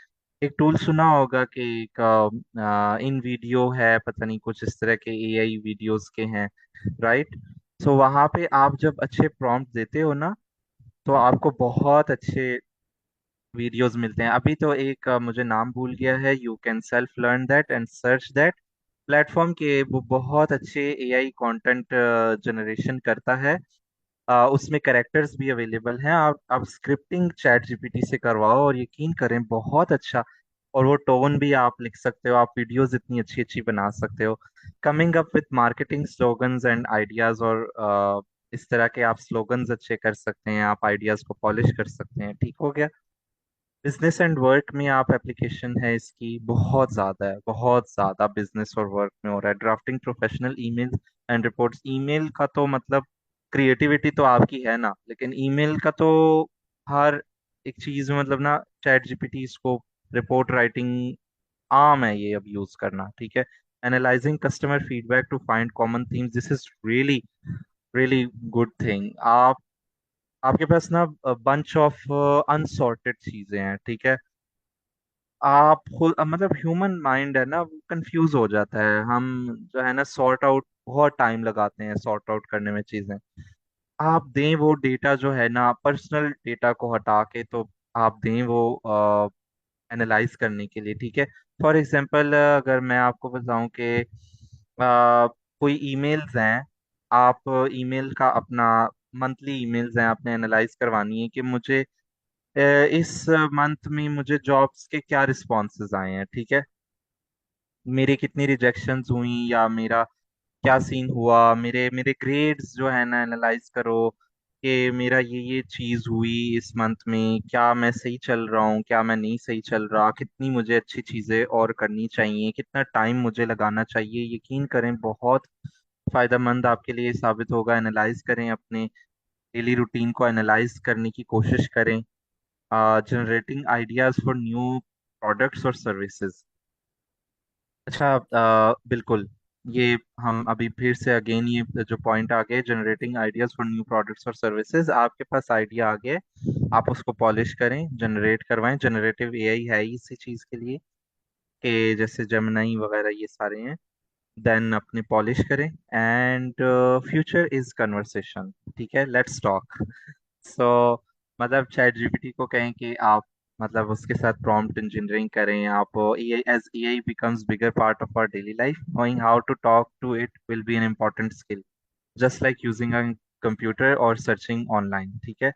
एक टूल सुना होगा कि एक इन वीडियो है, पता नहीं कुछ इस तरह के एआई वीडियोस के हैं, राइट। सो वहां पे आप जब अच्छे प्रॉम्प्ट देते हो ना, तो आपको बहुत अच्छे वीडियोस मिलते हैं। अभी तो एक मुझे नाम भूल गया है, you can self learn that and search that platform के, वो बहुत अच्छे एआई कंटेंट जनरेशन करता है। उसमें करेक्टर्स भी अवेलेबल हैं। आप स्क्रिप्टिंग चैट जीपीटी से करवाओ और यकीन करें बहुत अच्छा। और वो टोन भी आप लिख सकते हो, आप वीडियोस इतनी अच्छी अच्छी बना सकते हो। Coming up with marketing slogans and ideas, और इस तरह के आप स्लोगन्स अच्छे कर सकते हैं, आप आइडियाज को पॉलिश कर सकते हैं, ठीक हो गया। बिजनेस एंड वर्क में आप एप्लीकेशन है इसकी बहुत ज्यादा है, बहुत ज्यादा बिजनेस और वर्क में हो रहा है। Drafting professional email and reports, email का तो मतलब क्रिएटिविटी तो आपकी है ना, लेकिन ईमेल का तो हर एक चीज में मतलब ना चैट जीपीटी इसको, रिपोर्ट राइटिंग आम है ये अब यूज करना, ठीक है। Analysing customer feedback to find common themes, this is really really good thing. आपके पास ना बंच ऑफ अनसॉर्टेड चीजें हैं, ठीक है। आप खुद मतलब ह्यूमन माइंड है ना वो कंफ्यूज हो जाता है, हम जो है ना सॉर्ट आउट बहुत टाइम लगाते हैं सॉर्ट आउट करने में चीजें। आप दें वो डेटा जो है ना पर्सनल डेटा को हटा के, तो आप दें वो एनालाइज करने के लिए, ठीक है। फॉर एग्जांपल अगर मैं आपको बताऊं कि कोई ईमेल्स हैं, आप ईमेल का अपना मंथली ईमेल्स हैं, आपने एनालाइज करवानी है कि मुझे इस मंथ में मुझे जॉब्स के क्या रिस्पॉन्सेज आए हैं, ठीक है। मेरी कितनी रिजेक्शंस हुई या मेरा क्या सीन हुआ, मेरे मेरे ग्रेड्स जो है ना एनालाइज करो। कि मेरा ये चीज़ हुई इस मंथ में, क्या मैं सही चल रहा हूँ, क्या मैं नहीं सही चल रहा, कितनी मुझे अच्छी चीज़ें और करनी चाहिए, कितना टाइम मुझे लगाना चाहिए। यकीन करें बहुत फायदेमंद आपके लिए साबित होगा। एनालाइज करें, अपने डेली रूटीन को एनालाइज करने की कोशिश करें। Generating ideas for new products और सर्विसेज। अच्छा, बिल्कुल। ये हम अभी फिर से अगेन ये जो पॉइंट आ गए, generating ideas for new products और सर्विसेज। आपके पास आइडिया आ गया है, आप उसको पॉलिश करें, जनरेट करवाएं। जनरेटिव एआई है ही इसी चीज़ के लिए, कि जैसे जेमिनाई वगैरह ये सारे हैं। देन अपने पॉलिश करें। And future is conversation. ठीक है, लेट्स टॉक। सो मतलब चैट जीपीटी को कहें कि आप मतलब उसके साथ प्रॉम्प्ट इंजीनियरिंग करें। आप AI, as AI becomes bigger part of our daily life, knowing how to talk to it will be an important skill, just like using a computer और सर्चिंग ऑनलाइन। ठीक है,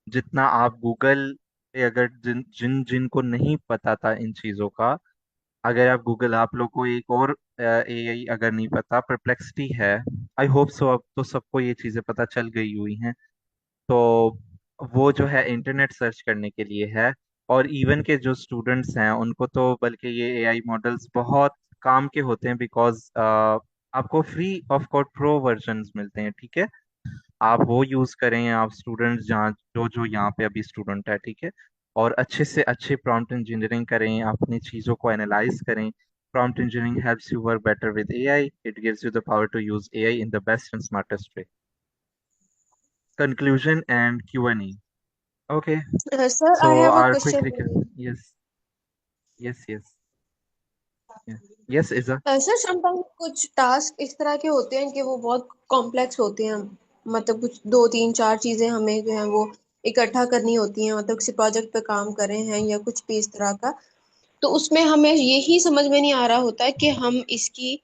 जितना आप गूगल पे, अगर जिन जिन जिनको नहीं पता था इन चीज़ों का, अगर आप गूगल, आप लोग को एक और एआई अगर नहीं पता, परप्लेक्सिटी है। आई होप सो अब तो सबको ये चीज़ें पता चल गई हुई हैं। तो वो जो है इंटरनेट सर्च करने के लिए है। और इवन के जो स्टूडेंट्स हैं उनको तो बल्कि ये एआई मॉडल्स बहुत काम के होते हैं, बिकॉज आपको free of cost pro versions मिलते हैं। ठीक है, आप वो यूज करें। आप स्टूडेंट्स जहाँ जो जो यहाँ पे अभी स्टूडेंट है, ठीक है, और अच्छे से अच्छे प्रॉम्प्ट इंजीनियरिंग करें, अपनी चीज़ों को एनालाइज करें। Prompt engineering helps you work better with AI. It gives you the power to use AI in the best and smartest way. Conclusion and Q&A. Okay, Sir, I so have a our question quick for recap. you. Yes, yes, yes, yeah. Yes, Isa. Sir sometime कुछ task इस तरह के होते हैं कि वो बहुत complex होते हैं, मतलब कुछ दो तीन चार चीजें हमें जो है वो इकट्ठा करनी होती हैं, मतलब किसी प्रोजेक्ट पे काम कर रहे हैं या कुछ भी इस तरह का। तो उसमें हमें यही समझ में नहीं आ रहा होता है कि हम इसकी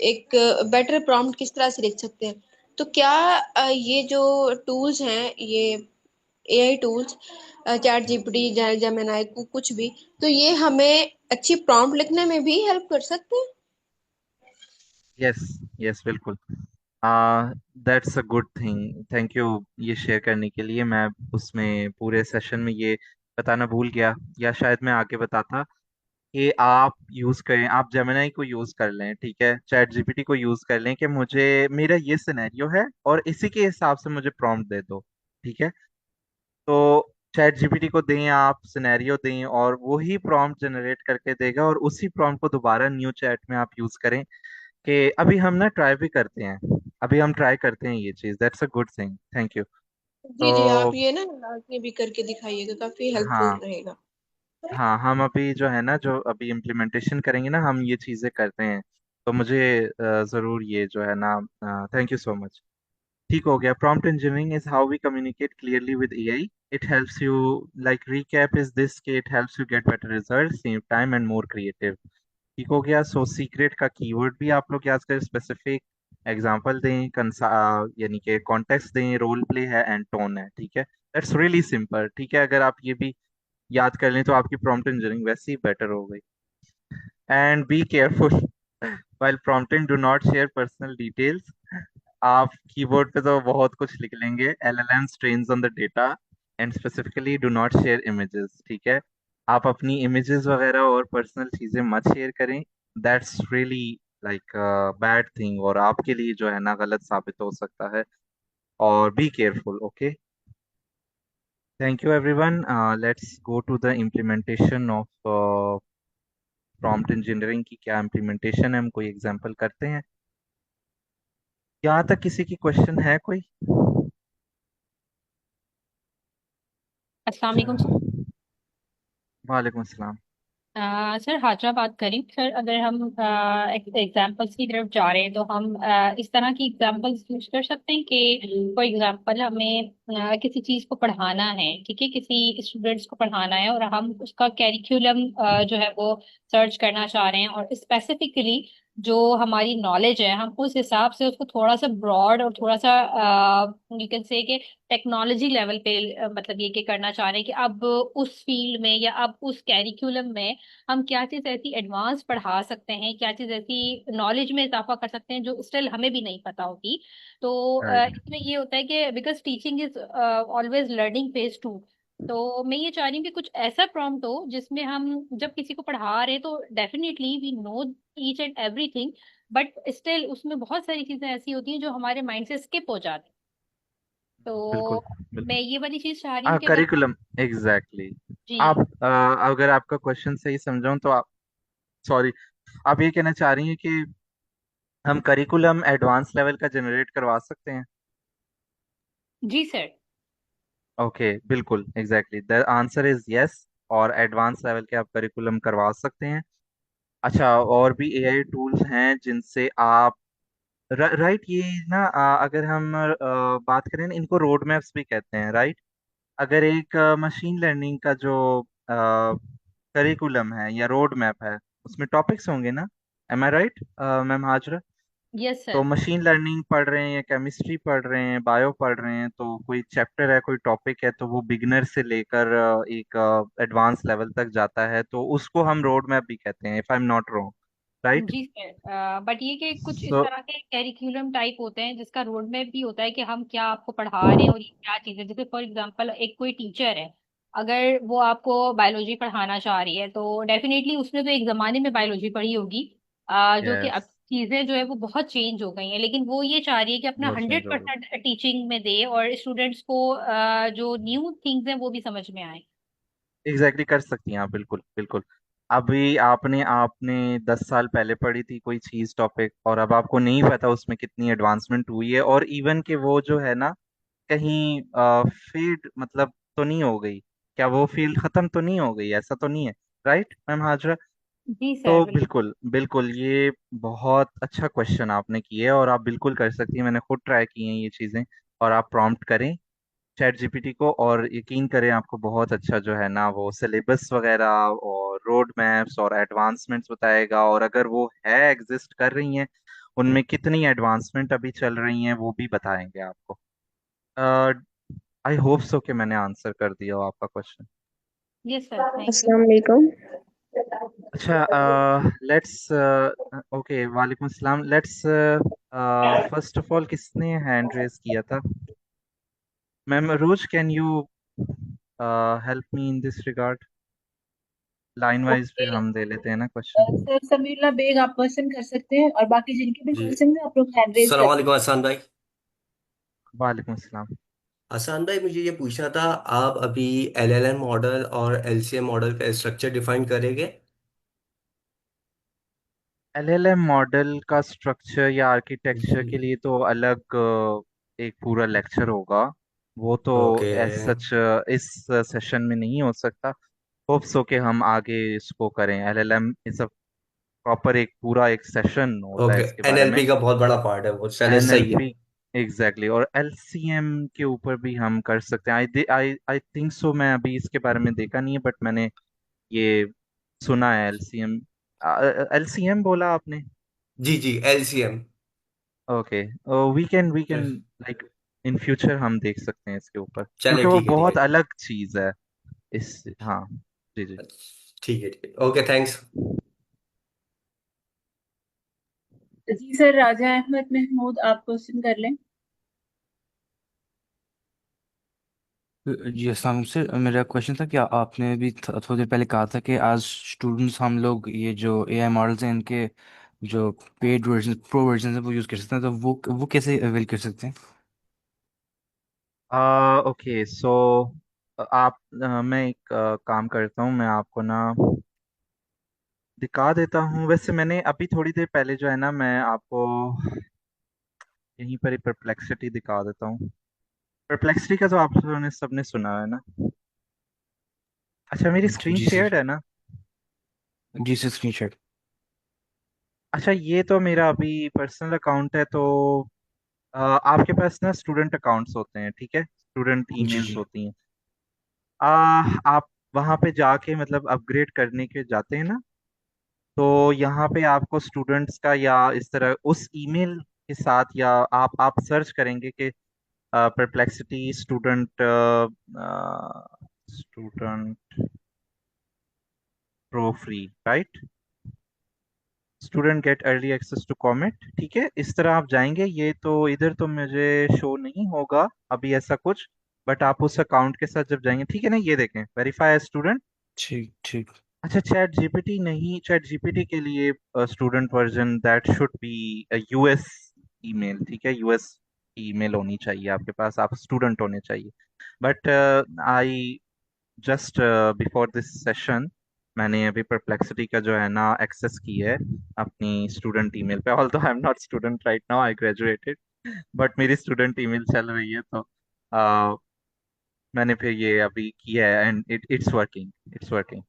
एक बेटर प्रॉम्प्ट किस तरह से लिख सकते हैं। तो क्या ये जो टूल्स हैं, ये AI tools, chat GPT, Gemini, कुछ भी, तो ये हमें अच्छी प्रॉम्प्ट लिखने में भी हेल्प कर सकते हैं? Yes, yes, बिल्कुल। That's a good thing, thank you ये शेयर करने के लिए। मैं उसमें पूरे सेशन में ये बताना भूल गया, या शायद मैं आगे बताता, कि आप यूज करें, आप जेमिनाई को यूज कर लें, ठीक है, चैट जीपीटी को यूज कर लें, कि मुझे मेरा ये सिनेरियो है और इसी के हिसाब से मुझे प्रॉम्प्ट दे दो। ठीक है, तो चैट जीपीटी को दें, आप सिनेरियो दें और वो ही प्रॉम्प्ट जनरेट करके देगा, और उसी प्रॉम्प्ट को दोबारा न्यू चैट में आप यूज करें। कि अभी हम ना ट्राई भी करते हैं, अभी हम ट्राई करते हैं ये चीज। That's a good thing, thank you. जी जी, आप तो ये ना लाजमी भी करके दिखाइएगा, काफी हेल्पफुल हाँ, रहेगा। हाँ, हम अभी जो है ना, जो अभी इम्प्लीमेंटेशन करेंगे ना, हम ये चीजें करते हैं। तो मुझे जरूर ये जो है ना, थैंक यू सो मच। ठीक हो गया। Prompt engineering is how we communicate clearly with AI. It helps you, like recap is this, के it helps you get better result, save time and more creative. ठीक हो गया। So secret का keyword भी आप लोग याद करें, स्पेसिफिक एग्जांपल दें, यानी कि कॉन्टेक्स्ट दें, रोल प्ले है एंड टोन है। ठीक है, दैट्स रियली सिंपल। ठीक है, अगर आप ये भी याद कर लें तो आपकी प्रॉम्प्ट इंजीनियरिंग वैसे ही बेटर हो गई। And be careful while prompting, do not share personal details. आप कीबोर्ड पे तो बहुत कुछ लिख लेंगे। LLM trains on the data and specifically do not share images। ठीक है, आप अपनी images वगैरह और पर्सनल चीजें मत शेयर करें। That's really like a bad thing, और आपके लिए जो है ना गलत साबित हो सकता है। और be careful, okay? Thank you everyone. Let's go to the implementation of prompt engineering की क्या implementation है, हम कोई एग्जांपल करते हैं। यहाँ तक किसी की क्वेश्चन है कोई? अस्सलाम वालेकुम सर। वालेकुम अस्सलाम। सर हाजरा बात करें सर, अगर हम एग्जांपल्स की तरफ जा रहे हैं तो हम इस तरह की एग्जांपल्स यूज कर सकते हैं कि फॉर एग्जांपल हमें किसी चीज़ को पढ़ाना है, ठीक है, किसी स्टूडेंट्स को पढ़ाना है और हम उसका कैरिकुलम जो है वो सर्च करना चाह रहे हैं, और स्पेसिफिकली जो हमारी नॉलेज है हम उस हिसाब से उसको थोड़ा सा ब्रॉड और थोड़ा सा यू कैन से कि टेक्नोलॉजी लेवल पे मतलब ये कि करना चाह रहे हैं कि अब उस फील्ड में या अब उस कैरिकुलम में हम क्या चीज़ ऐसी एडवांस पढ़ा सकते हैं, क्या चीज़ ऐसी नॉलेज में इजाफा कर सकते हैं जो स्टिल हमें भी नहीं पता होगी। तो राइट। इसमें ये होता है कि because teaching is always learning phase two. तो मैं ये चाह रही हूँ कि कुछ ऐसा प्रॉम्प्ट हो जिसमें हम जब किसी को पढ़ा रहे हैं तो definitely we know each and everything, but still उसमें बहुत सारी चीजें ऐसी होती हैं जो हमारे माइंड से स्किप हो जाती हैं। बिल्कुल तो मैं बिल्कुल। ये वाली चीज चाह रही हूँ हाँ, कि अगर हम करिकुलम एग्जैक्टली। आप जी अगर आपका क्वेश्चन सही समझाऊं तो आप, सॉरी, आप ये कहना चाह रही हैं कि हम करिकुलम एडवांस लेवल का जनरेट करवा सकते हैं? जी सर। ओके, बिल्कुल exactly the answer is yes. और एडवांस लेवल के आप करिकुलम करवा सकते हैं। अच्छा, और भी एआई टूल्स हैं जिनसे आप राइट, ये ना अगर हम बात करें ना, इनको रोड मैप्स भी कहते हैं, राइट। अगर एक मशीन लर्निंग का जो करिकुलम है या रोड मैप है, उसमें टॉपिक्स होंगे ना, एम आई राइट मैम हाजरा? यस तो सर। मशीन लर्निंग पढ़ रहे हैं या केमिस्ट्री पढ़ रहे हैं, बायो पढ़ रहे हैं, तो कोई चैप्टर है, कोई टॉपिक है, तो वो बिगिनर से लेकर एक एडवांस लेवल तक जाता है, तो उसको हम रोड मैप भी कहते हैं, if I am not wrong, right. जी सर, बट ये कि कुछ इस सो तरह के कैरिकुलम टाइप होते हैं जिसका रोड मैप भी होता है कि हम क्या आपको पढ़ा रहे हैं और ये क्या चीज़ है। जैसे फॉर एग्जांपल एक कोई टीचर है, अगर वो आपको बायोलॉजी पढ़ाना चाह रही है तो डेफिनेटली उसने तो एक जमाने में बायोलॉजी पढ़ी होगी, जो कि अब यस, चीज़ें जो है वो बहुत चेंज हो गई हैं, लेकिन वो ये चाह रही है कि अपना बहुत चेंज हंड्रेड होगा। परसेंट टीचिंग में दे और स्टूडेंट्स को जो न्यू थिंग्स हैं वो भी समझ में आए। एग्जैक्टली कर सकती हैं आप, बिल्कुल बिल्कुल। अभी आपने आपने 10 साल पहले पढ़ी थी कोई चीज टॉपिक, और अब आपको नहीं पता उसमें कितनी एडवांसमेंट हुई है, और इवन के वो जो है ना, कहीं फील्ड मतलब तो नहीं हो गई, क्या वो फील्ड खत्म तो नहीं हो गई, ऐसा तो नहीं है, राइट मैम हाजरा? जी सर तो बिल्कुल। बिल्कुल बिल्कुल, ये बहुत अच्छा क्वेश्चन आपने किया है, और आप बिल्कुल कर सकती हैं, मैंने खुद ट्राई की हैं ये चीज़ें। और आप प्रॉम्प्ट करें चैट जीपीटी को, और यकीन करें आपको बहुत अच्छा जो है ना, वो सिलेबस वगैरह और रोड मैप्स और एडवांसमेंट्स बताएगा, और अगर वो है एग्जिस्ट कर रही हैं, उनमें कितनी एडवांसमेंट अभी चल रही हैं, वो भी बताएंगे आपको। आई होप सो कि मैंने आंसर कर दिया हो आपका question. Yes sir, thank you. अस्सलाम वालेकुम। अच्छा, लेट्स ओके, वालेकुम अस्सलाम। लेट्स फर्स्ट ऑफ ऑल, किसने हैंड रेज किया था? Ma'am Rose, can you help me in this regard? Line wise okay. फिर हम दे लेते हैं ना क्वेश्चन। सर समीउल्लाह बेग आप क्वेश्चन कर सकते हैं और बाकी जिनके भी जी। क्वेश्चन है आप लोग हैंड रेज सलाम कर वालेकुम आसान भाई। वालेकुम अस्सलाम। आसान भाई, मुझे ये पूछना था, आप अभी एलएलएम मॉडल और एलसीएम मॉडल का स्ट्रक्चर डिफाइन करेंगे? एलएलएम मॉडल का स्ट्रक्चर या आर्किटेक्चर जी। के लिए तो अलग एक पूरा लेक्चर होगा। वो तो ओके। एज सच इस सेशन में नहीं हो सकता। होप सो कि हम आगे इसको करें। एलएलएम इज अ प्रॉपर, एक पूरा एक सेशन होता है ओके, इसके बारे में। एनएलपी का बहुत बड़ा पार्ट है वो, चले सही है। एनएलपी एग्जैक्टली, और एलसीएम के ऊपर भी हम कर सकते हैं। आई आई आई थिंक सो, मैं अभी इसके बारे में देखा नहीं है, बट मैंने ये सुना है एलसीएम। एलसीएम बोला आपने? जी जी, LCM. Okay, we can like in future हम देख सकते हैं इसके ऊपर, चले क्योंकि वो ठीक है ठीक बहुत है। अलग चीज है। इस हाँ, जी जी। ठीक है ठीक है, ओके थैंक्स। जी सर, राजा अहमद महमूद आप क्वेश्चन कर लें। जी अस्सलाम से मेरा क्वेश्चन था कि आपने भी थोड़ी देर पहले कहा था कि आज स्टूडेंट्स हम लोग ये जो एआई मॉडल्स हैं इनके जो पेड वर्जन प्रो वर्जन है वो यूज़ कर सकते हैं, तो वो कैसे अवेल कर सकते हैं? ओके सो आप मैं एक काम करता हूँ, मैं आपको ना दिखा देता हूँ। वैसे मैंने अभी थोड़ी देर पहले जो है ना, मैं आपको यहीं पर ही परप्लेक्सिटी दिखा देता हूँ। परप्लेक्सिटी का तो आप लोगों ने सबने सुना है ना? अच्छा, मेरी जी स्क्रीन जी शेयर्ड सर। है ना? जी सर, स्क्रीन शॉट। अच्छा, ये तो मेरा अभी पर्सनल अकाउंट है, तो आपके पास ना स्टूडेंट अकाउंट्स होते हैं, ठीक है, स्टूडेंट जी ईमेल्स जी। होती हैं। आप वहाँ पे जाके मतलब अपग्रेड करने के जाते हैं ना, तो यहाँ पे आपको स्टूडेंट्स का या इस तरह उस ईमेल के साथ या आप सर्च करेंगे कि Perplexity student student pro free, right, student get early access to Comet, ठीक है, इस तरह आप जाएंगे। ये तो इधर तो मुझे शो नहीं होगा अभी ऐसा कुछ, बट आप उस अकाउंट के साथ जब जाएंगे, ठीक है ना, ये देखें वेरीफाई स्टूडेंट। ठीक ठीक। अच्छा, चैट जीपीटी नहीं, चैट जीपीटी के लिए student version that should be US email, ठीक है, यूएस ईमेल होनी चाहिए आपके पास, आप स्टूडेंट होने चाहिए। But I just before this session मैंने अभी परप्लेक्सिटी का जो है ना एक्सेस की है अपनी स्टूडेंट ईमेल पे, although I am not student right now, I graduated, but मेरी स्टूडेंट ईमेल चल रही है, तो मैंने फिर ये अभी किया है and it's working, it's working.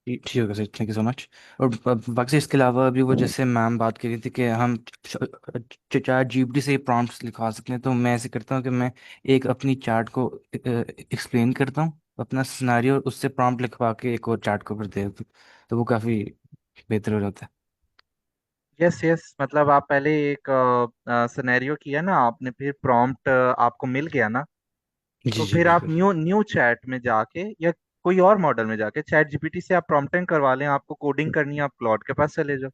ठीक होगा sir, thank you so much. और बाकी से इसके अलावा अभी वो जैसे मैम बात कर रही थी कि हम चैट जीपीटी से प्रॉम्प्ट्स लिखवा सकते हैं, तो मैं ऐसे करता हूँ कि मैं एक अपनी चार्ट को एक्सप्लेन करता हूँ अपना सिनेरियो, उससे प्रॉम्प्ट लिखवा के एक और चार्ट के ऊपर दे देता हूँ, तो वो काफ़ी बेहतर हो जाता है। यस यस, मतलब आप पहले एक सिनेरियो किया ना आपने, फिर प्रॉम्प्ट आपको मिल गया ना, जी तो जी फिर आप बिल्कुल। न्यू न्यू चैट में जाके या कोई और मॉडल में जाके चैट जीपीटी से आप प्रॉम्प्टिंग करवा लें, आपको कोडिंग करनी है आप क्लॉड के पास चले जाओ,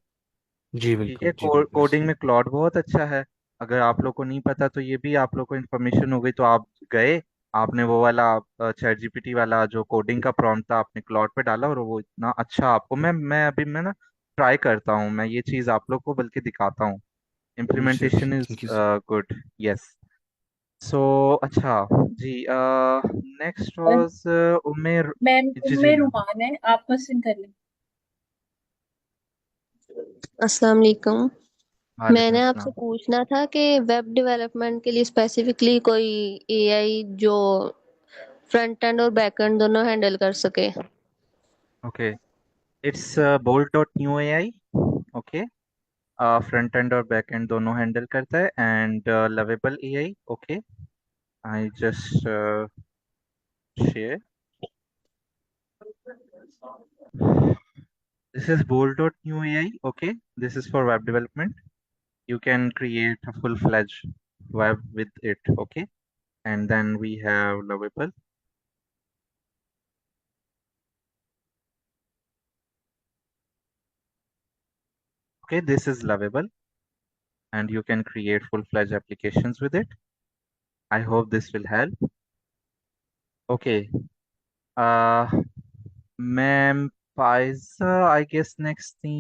जी ठीक है, बिल्कुल जी बिल्कुल कोडिंग में क्लॉड बहुत अच्छा है। अगर आप लोग को नहीं पता तो ये भी आप लोग को इन्फॉर्मेशन हो गई, तो आप गए, आपने वो वाला चैट जीपीटी वाला जो कोडिंग का प्रॉम्प्ट था आपने क्लॉड पे डाला, और वो इतना अच्छा आपको, मैं ना ट्राई करता हूँ, मैं ये चीज़ आप लोग को बल्कि दिखाता हूँ, जी implementation is thank you. Good, yes. So अच्छा जी, नेक्स्ट और वाज उमेर। मैम जी जी उम्मे मैम। रुमान है, आप क्वेश्चन कर लें। अस्सलाम वालेकुम। वालेकुम मैंने आपसे अस्सलाम। पूछना था कि वेब डेवलपमेंट के लिए स्पेसिफिकली कोई एआई जो फ्रंट एंड और बैक एंड दोनों हैंडल कर सके। Okay, it's Boltt dot new AI, okay, front end और बैक एंड दोनों हैंडल करता है, and lovable AI, okay, I just share, this is bolt dot new AI, okay, this is for web development, you can create a full-fledged web with it, okay, and then we have lovable, okay, this is lovable, and you can create full-fledged applications with it. I hope this will help. Okay, uh ma'am, Pfizer, I guess next thing,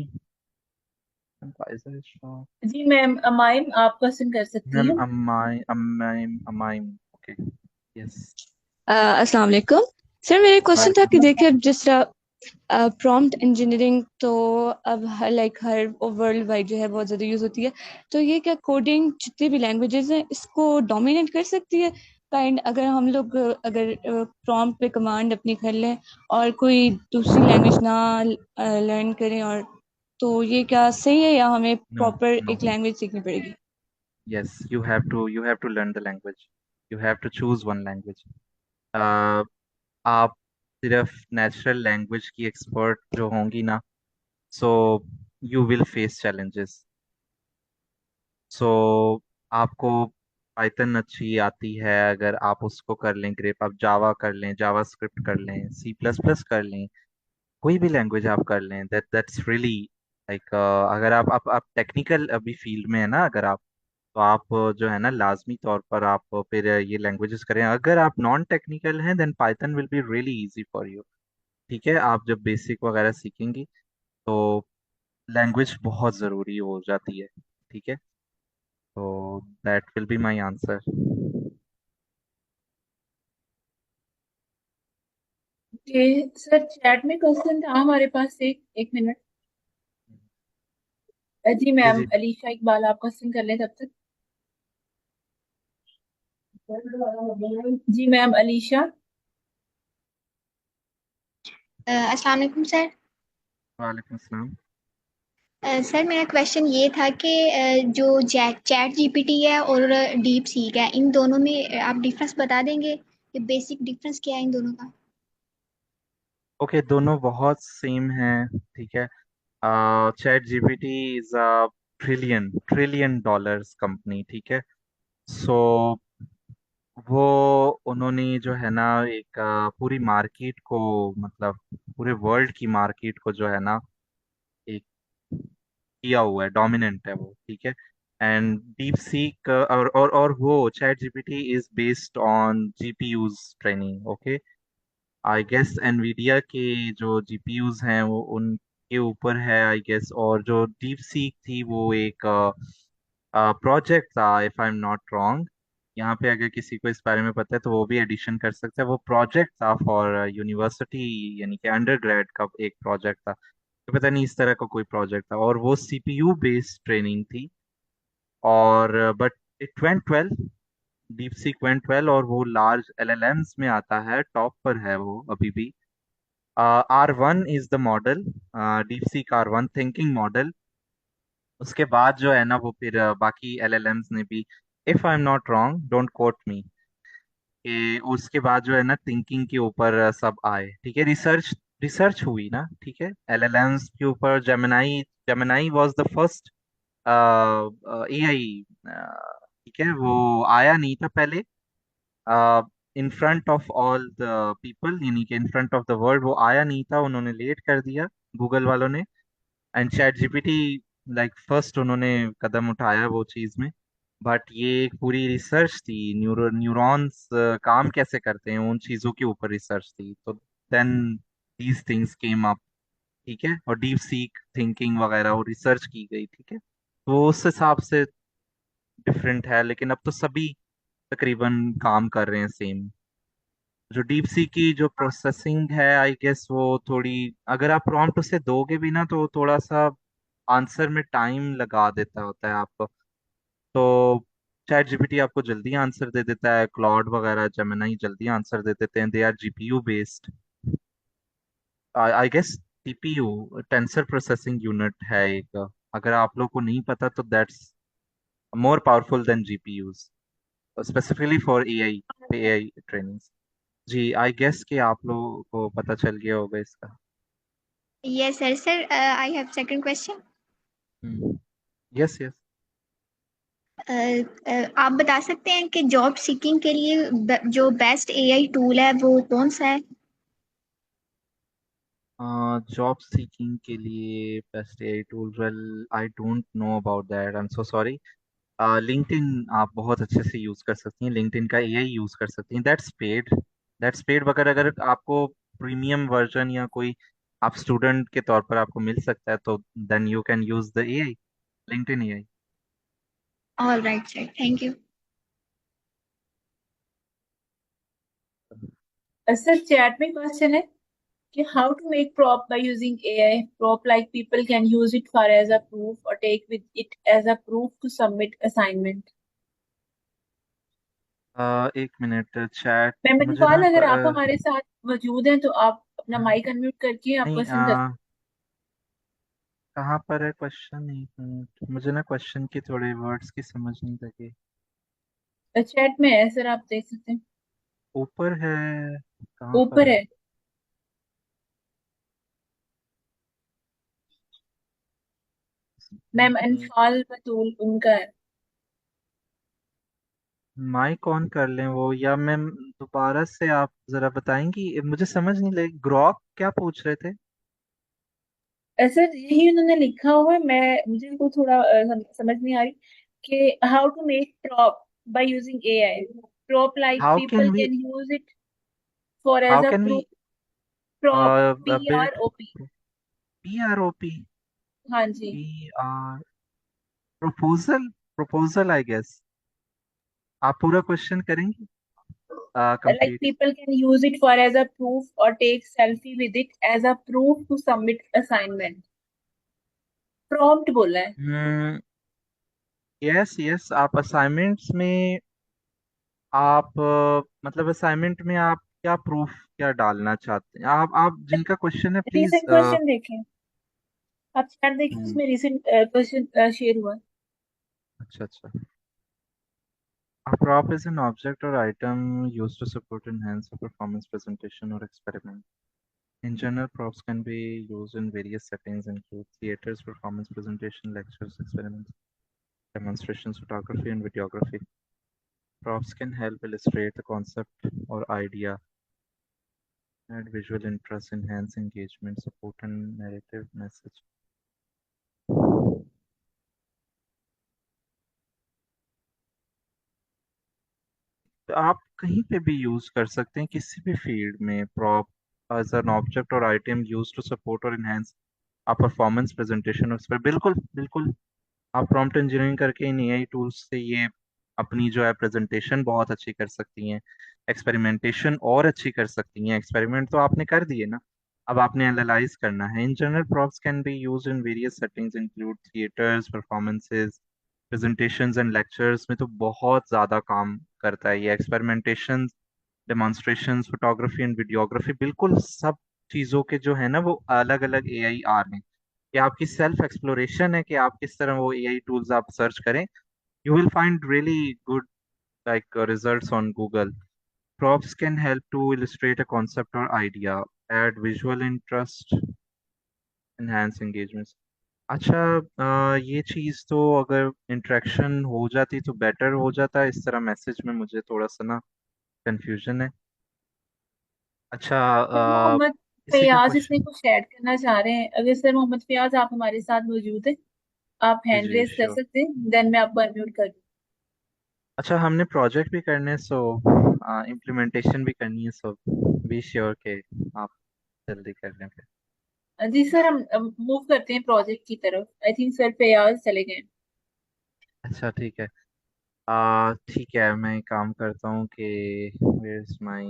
ma'am, Pfizer is strong, जी ma'am अमाइम, आप question कर सकती ma'am, हैं। am I okay, yes, अस्सलाम वालेकुम sir. मेरा question था welcome. कि देखिए अब जिस तरह प्रॉम्प्ट इंजीनियरिंग तो अब लाइक हर वर्ल्ड वाइड जो है बहुत ज़्यादा यूज़ होती है, तो ये क्या कोडिंग जितनी भी लैंग्वेजेस हैं इसको डोमिनेट कर सकती है? काइंड अगर हम लोग अगर प्रॉम्प्ट पे कमांड अपनी कर लें और कोई दूसरी लैंग्वेज ना लर्न करें, और तो ये क्या सही है या हमें No, प्रॉपर no. एक लैंग्वेज सीखनी पड़ेगी? Yes, you have to learn the language. You have to choose one language. uh, आप सिर्फ नेचुरल लैंग्वेज की एक्सपर्ट जो होंगी ना, so you will face challenges. So आपको पाइथन अच्छी आती है, अगर आप उसको कर लें ग्रेप, आप जावा कर लें, जावा स्क्रिप्ट कर लें, सी प्लस प्लस कर लें, कोई भी लैंग्वेज आप कर लें, दैट्स रियली लाइक, अगर आप टेक्निकल अभी फील्ड में है ना, अगर आप, तो आप जो है ना लाजमी तौर पर आप फिर ये लैंग्वेजेस करें। अगर आप नॉन टेक्निकल हैं then Python will be really easy for you, ठीक है, आप जब बेसिक वगैरह सीखेंगी तो लैंग्वेज बहुत ज़रूरी हो जाती है, ठीक है, तो that will be my answer. Okay sir, chat में क्वेश्चन था हमारे पास, एक एक मिनट। जी जी मैम जी। अलीशा इकबाल, आप क्वेश्चन कर लें तब तक। जी मैम अलीशा। अस्सलाम वालेकुम सर। वालेकुम अस्सलाम। सर मेरा क्वेश्चन ये था कि जो चैट जीपीटी है और डीप सीक है, इन दोनों में आप डिफरेंस बता देंगे कि बेसिक डिफरेंस क्या है इन दोनों का? ओके, दोनों बहुत सेम हैं, ठीक है। Chat GPT is a trillion trillion dollars company, ठीक है। सो वो उन्होंने जो है ना एक पूरी मार्केट को, मतलब पूरे वर्ल्ड की मार्केट को जो है ना एक किया हुआ है, डोमिनेंट है वो, ठीक है। एंड डीप सीक और वो chat GPT is based on GPUs training, okay. I guess Nvidia के जो जीपीयूज हैं वो उनके ऊपर है, आई गेस। और जो डीप सीक थी वो एक प्रोजेक्ट था, if I am not wrong. यहाँ पे अगर किसी को इस बारे में पता है तो वो भी एडिशन कर सकता है। वो प्रोजेक्ट था फॉर यूनिवर्सिटी, यानी कि अंडर ग्रेड का एक प्रोजेक्ट था। तो पता नहीं इस तरह का कोई प्रोजेक्ट था, और वो सीपीयू बेस्ड ट्रेनिंग थी। और but it went well, deep seek went well, और वो लार्ज एलएलएम्स में आता है, टॉप पर है वो अभी भी। R1 is the model, deep seek R1 thinking model. उसके बाद जो है ना वो फिर बाकी एलएलएम्स ने भी, if I am not wrong, don't quote me, कि उसके बाद जो है ना थिंकिंग के ऊपर सब आए, ठीक है। रिसर्च रिसर्च हुई ना, ठीक है, एलएलएम्स के ऊपर। Gemini Gemini was the first AI, ठीक है। वो आया नहीं था पहले in front of all the people, यानी कि in front of the world वो आया नहीं था, उन्होंने लेट कर दिया गूगल वालों ने। And chat GPT like first उन्होंने कदम उठाया वो चीज में। बट ये एक पूरी रिसर्च थी, न्यूरॉन्स काम कैसे करते हैं उन चीजों के ऊपर रिसर्च थी। तो then these things came up, ठीक है। और डीप सीक थिंकिंग वगैरह वो रिसर्च की गई, ठीक है। तो उस हिसाब से डिफरेंट है, लेकिन अब तो सभी तकरीबन काम कर रहे हैं सेम। जो डीप सी की जो प्रोसेसिंग है, आई गेस वो थोड़ी, अगर आप प्रॉम्प्ट उसे दोगे भी ना तो थोड़ा सा आंसर में टाइम लगा देता होता है आपको। तो चैट जीपीटी आपको जल्दी आंसर दे देता है, क्लॉड वगैरह जेमिनाई जल्दी आंसर दे देते हैं, they are GPU based. I guess TPU, tensor processing unit है एक, अगर आप लोग को नहीं पता तो that's more powerful than GPUs, specifically for AI training. जी, आई गेस कि आप लोगों को पता चल गया होगा इसका। Yes, sir. Sir, I have second question. Yes yes. आप बता सकते हैं कि जॉब सीकिंग के लिए जो बेस्ट एआई टूल है वो कौन सा है? जॉब सीकिंग के लिए best AI tool, well I don't know about that, I am so sorry. LinkedIn आप बहुत अच्छे से यूज कर सकती हैं, लिंक्डइन का एआई यूज कर सकती हैं, दैट्स पेड। मगर अगर आपको प्रीमियम वर्जन या कोई आप स्टूडेंट के तौर पर आपको मिल सकता है तो then you can use the AI, LinkedIn AI. All right, sir. Thank you. Sir chat में क्वेश्चन है कि how to make prop by using AI. Prop like people can use it for as a proof or take with it as a proof to submit assignment. एक minute, chat ma'am मुझे ना इकबाल, अगर आप हमारे साथ मौजूद हैं तो आप अपना माइक अनम्यूट करके आप नहीं, क्वेश्चन कर कहाँ पर है क्वेश्चन? नहीं, मुझे ना क्वेश्चन के थोड़े वर्ड्स की समझ नहीं लगे। चैट में है सर, आप देख सकते हैं, ऊपर है, कहाँ पर ऊपर है? है। मैम अनफाल बतूल उनका है। माइक ऑन कर लें वो, या मैम दोबारा से आप जरा बताएंगी, मुझे समझ नहीं लगी। ग्रॉक क्या पूछ रहे थे? सर यही उन्होंने लिखा हुआ है, मैं मुझे को थोड़ा समझ नहीं आ रही कि how to make prop by using AI. Prop like how can people we can use it for how as a can we proof. Prop, build PROP. PROP? हाँ जी। PR proposal, proposal I guess. आप पूरा question करेंगी Like complete? people can use it for as a proof or take selfie with it as a proof to submit assignment. Prompt बोला है। Yes yes, आप assignments में आप मतलब assignment में आप क्या प्रूफ क्या डालना चाहते हैं? आप जिनका क्वेश्चन है प्लीज। रिसेंट क्वेश्चन देखें, आप चैट देखिए, उसमें रिसेंट क्वेश्चन शेयर हुआ है। अच्छा अच्छा। A prop is an object or item used to support, enhance a performance, presentation or experiment. In general, props can be used in various settings, include theaters, performance, presentation, lectures, experiments, demonstrations, photography, and videography. Props can help illustrate the concept or idea, add visual interest, enhance engagement, support a narrative message. तो आप कहीं पे भी use कर सकते हैं किसी भी फील्ड में प्रॉप एज एन ऑब्जेक्ट और आइटम यूज टू सपोर्ट और एनहांस आ परफॉर्मेंस प्रेजेंटेशन उस पर बिल्कुल बिल्कुल आप प्रॉम्प्ट इंजीनियरिंग करके इन एआई टूल्स से ये अपनी जो है प्रेजेंटेशन बहुत अच्छी कर सकती हैं एक्सपेरिमेंटेशन और अच्छी कर सकती हैं एक्सपेरिमेंट तो आपने कर दिए ना अब आपने एनालाइज करना है in general props can be used in various settings include theatres performances presentations and lectures में तो बहुत ज़्यादा काम करता है ये experimentation demonstrations photography and videography बिल्कुल सब चीज़ों के जो है ना वो अलग अलग एआई आ रहे हैं कि आपकी सेल्फ एक्सप्लोरेशन है कि आप किस तरह वो एआई टूल्स आप सर्च करें you will find really good results on Google. Props can help to illustrate a concept or idea, add visual interest, enhance engagements. अच्छा ये चीज तो अगर इंटरेक्शन हो जाती तो बेटर हो जाता इस तरह मैसेज में मुझे थोड़ा सा ना कंफ्यूजन है अच्छा सर मोहम्मद किसी का फयाज इसमें क्वेश्चन कुछ ऐड करना चाह रहे हैं। अगर सर मोहम्मद फयाज आप हमारे साथ मौजूद हैं, आप जी हैंड जी रेज कर श्योर सकते हैं, देन मैं आपको अनम्यूट कर अच्छा हमने प्रोजेक्ट भी करने सो इम्प्लीमेंटेशन भी करनी है सो बी श्योर के आप जल्दी कर लें फिर जी सर, हम मूव करते हैं प्रोजेक्ट की तरफ। आई थिंक सर फयाज चले गए। अच्छा ठीक है ठीक है मैं एक काम करता हूँ कि where is my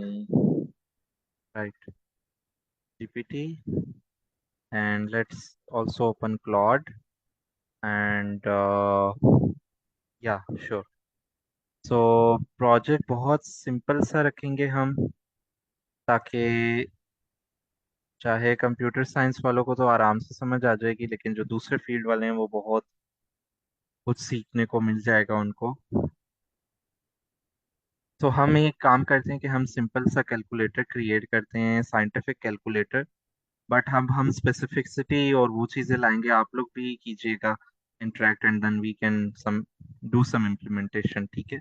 right GPT and let's also open Claude and या श्योर सो प्रोजेक्ट बहुत सिंपल सा रखेंगे हम ताकि चाहे कंप्यूटर साइंस वालों को तो आराम से समझ आ जाएगी लेकिन जो दूसरे फील्ड वाले हैं वो बहुत कुछ सीखने को मिल जाएगा उनको तो हम एक काम करते हैं कि हम सिंपल सा कैलकुलेटर क्रिएट करते हैं साइंटिफिक कैलकुलेटर बट हम स्पेसिफिसिटी और वो चीज़ें लाएंगे आप लोग भी कीजिएगा interact and then we can some do some implementation ठीक है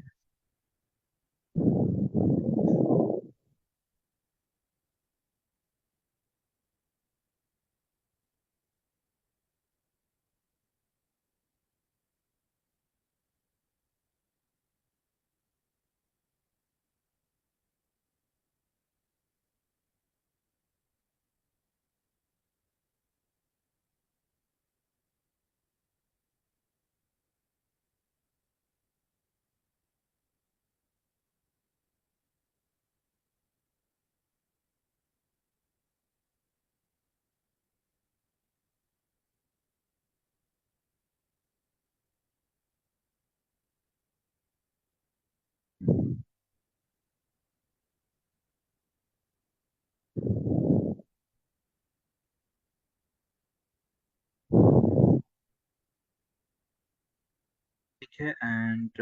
ठीक है एंड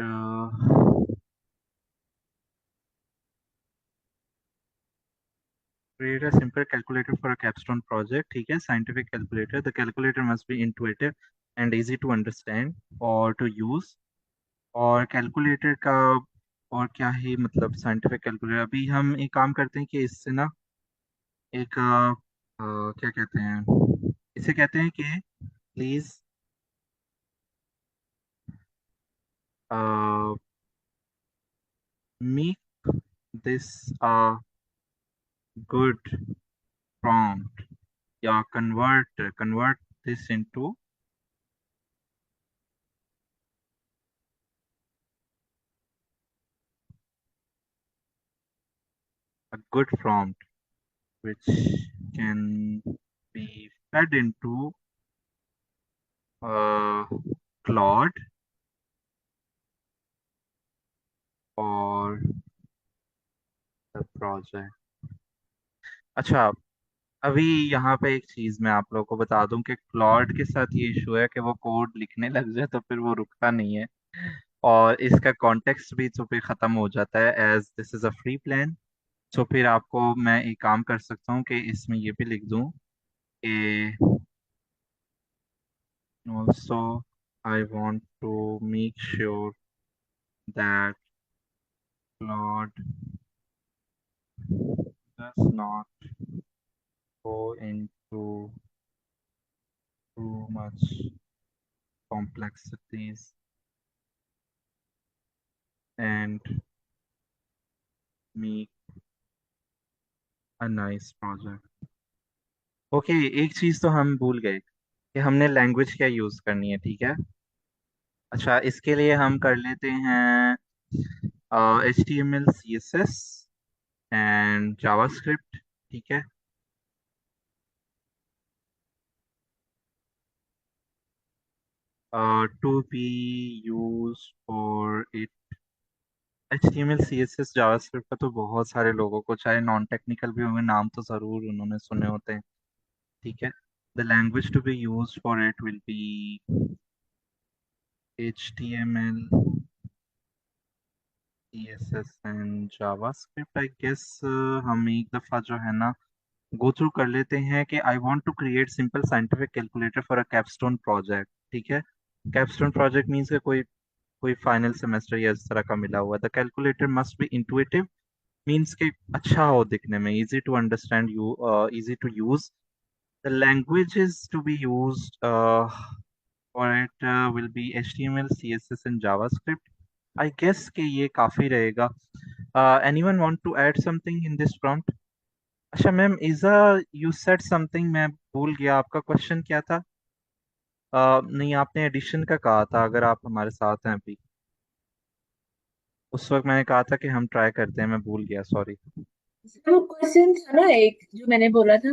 create a simple calculator for a capstone project ठीक है scientific calculator the calculator must be intuitive and easy to understand or to use और calculator का और क्या ही मतलब साइंटिफिक कैलकुलेटर अभी हम एक काम करते हैं कि इससे ना एक क्या कहते हैं इसे कहते हैं कि please make this a good prompt या convert this into a good prompt which can be fed into Claude or the project अच्छा अभी यहाँ पे एक चीज मैं आप लोगों को बता दूं कि क्लॉड के साथ ये इशू है कि वो कोड लिखने लग जाए तो फिर वो रुकता नहीं है और इसका कॉन्टेक्स्ट भी तो फिर खत्म हो जाता है as this is a free plan तो फिर आपको मैं एक काम कर सकता हूँ कि इसमें ये भी लिख दूँ कि also I want to make sure that Claude does not go into too much complexities and make a nice project. Okay, एक चीज तो हम भूल गए कि हमने लैंग्वेज क्या यूज करनी है, ठीक है। अच्छा, इसके लिए हम कर लेते हैं HTML CSS एंड जावास्क्रिप्ट, ठीक है। To be use for it. HTML CSS JavaScript का तो बहुत सारे लोगों को, चाहे नॉन टेक्निकल भी होंगे, नाम तो जरूर उन्होंने सुने होते हैं, ठीक है। The language to be use for it will be HTML CSS and JavaScript. I guess हम एक दफ़ा जो है ना गो थ्रू कर लेते हैं कि I want to create simple scientific calculator for a capstone project, ठीक है। कैपस्टोन प्रोजेक्ट मीन्स के कोई कोई फाइनल सेमेस्टर या इस तरह का मिला हुआ। The calculator must be intuitive, means के अच्छा हो दिखने में, easy to understand, you easy to use. The languages to be used for it will be HTML CSS and JavaScript. I guess कि ये काफ़ी रहेगा। Anyone want to add something in this prompt? अच्छा ma'am, Iza, you said something, मैं भूल गया, आपका question क्या था? नहीं, आपने एडिशन का कहा था, अगर आप हमारे साथ हैं अभी। उस वक्त मैंने कहा था कि हम ट्राई करते हैं, मैं भूल गया, सॉरी। वो क्वेश्चन था ना एक जो मैंने बोला था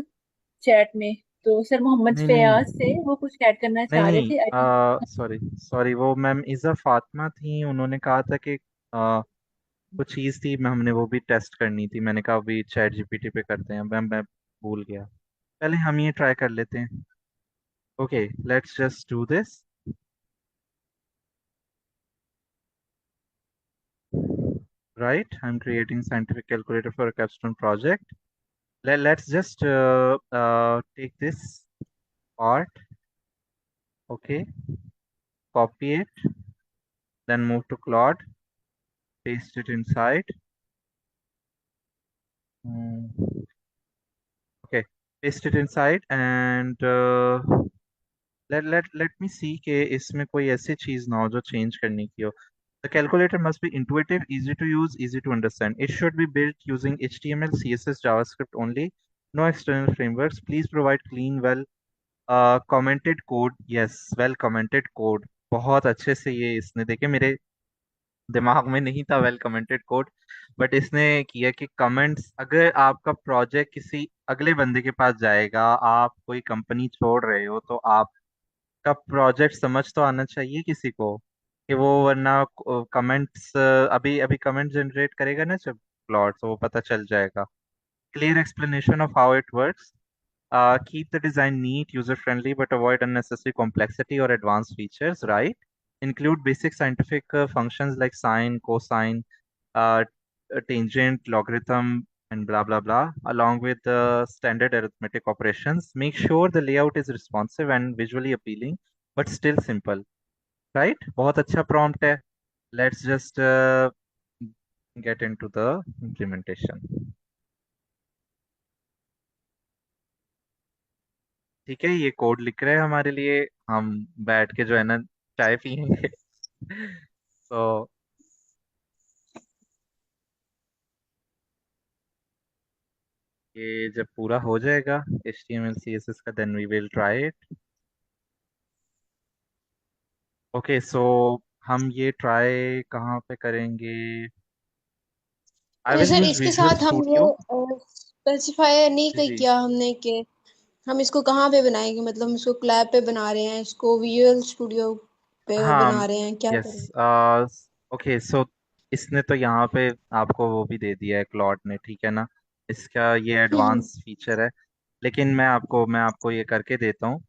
चैट में, तो सर मोहम्मद नहीं फयाज नहीं से वो कुछ ऐड करना नहीं चाह रहे नहीं, थे, आई थिंक। सॉरी सॉरी, वो मैम इज़ा फातिमा थी, उन्होंने कहा था कि कुछ चीज़ थी, मैं हमने वो भी टेस्ट करनी थी, मैंने कहा अभी चैट GPT पे करते हैं, मैं भूल गया। पहले हम ये ट्राई कर लेते हैं। Okay, let's just do this. Right, I'm creating scientific calculator for a capstone project. Let's just take this part, okay, copy it, then move to Claude, paste it inside. Okay, paste it inside and let me see कि इसमें कोई ऐसी चीज ना हो जो change करनी की हो। The calculator must be intuitive, easy to use, easy to understand. It should be built using HTML, CSS, JavaScript only. No external frameworks. Please provide clean, well commented code. Yes, well commented code. बहुत अच्छे से ये इसने, देखे मेरे दिमाग में नहीं था वेल कमेंटेड कोड, बट इसने किया कि कमेंट्स, अगर आपका प्रोजेक्ट किसी अगले बंदे के पास जाएगा, आप कोई कंपनी छोड़ रहे हो, तो आपका प्रोजेक्ट समझ तो आना चाहिए किसी को कि वो, वरना कमेंट्स, अभी अभी कमेंट जनरेट करेगा ना जब प्लॉट, तो वो पता चल जाएगा। Clear explanation of how it works. Keep the design neat, user-friendly, but avoid unnecessary complexity or advanced features, right? Include basic scientific functions like sine, cosine, uh, tangent, logarithm, and blah, blah, blah, along with the standard arithmetic operations. Make sure the layout is responsive and visually appealing, but still simple, right? बहुत अच्छा prompt है. Let's just get into the implementation. ठीक है, ये code लिख रहे हैं हमारे लिए, हम बैठ के जो है ना चाय पियेंगे। तो ये जब पूरा हो जाएगा HTML CSS का, then we will try it. Okay, so हम ये ट्राई कहाँ पे करेंगे? आई अच्छा विल सर, यूज इसके विजुअल साथ हम स्टूडियो। ये स्पेसिफाई नहीं जी जी। किया हमने कि हम इसको कहाँ पे बनाएंगे, मतलब हम इसको लैब पे बना रहे हैं, इसको विजुअल स्टूडियो पे हाँ, बना रहे हैं, क्या यस, करें? ओके, सो इसने तो यहाँ पे आपको वो भी दे दिया है क्लॉड ने, ठीक है ना, इसका ये हम्म। एडवांस फीचर है। लेकिन मैं आपको ये करके देता हूँ।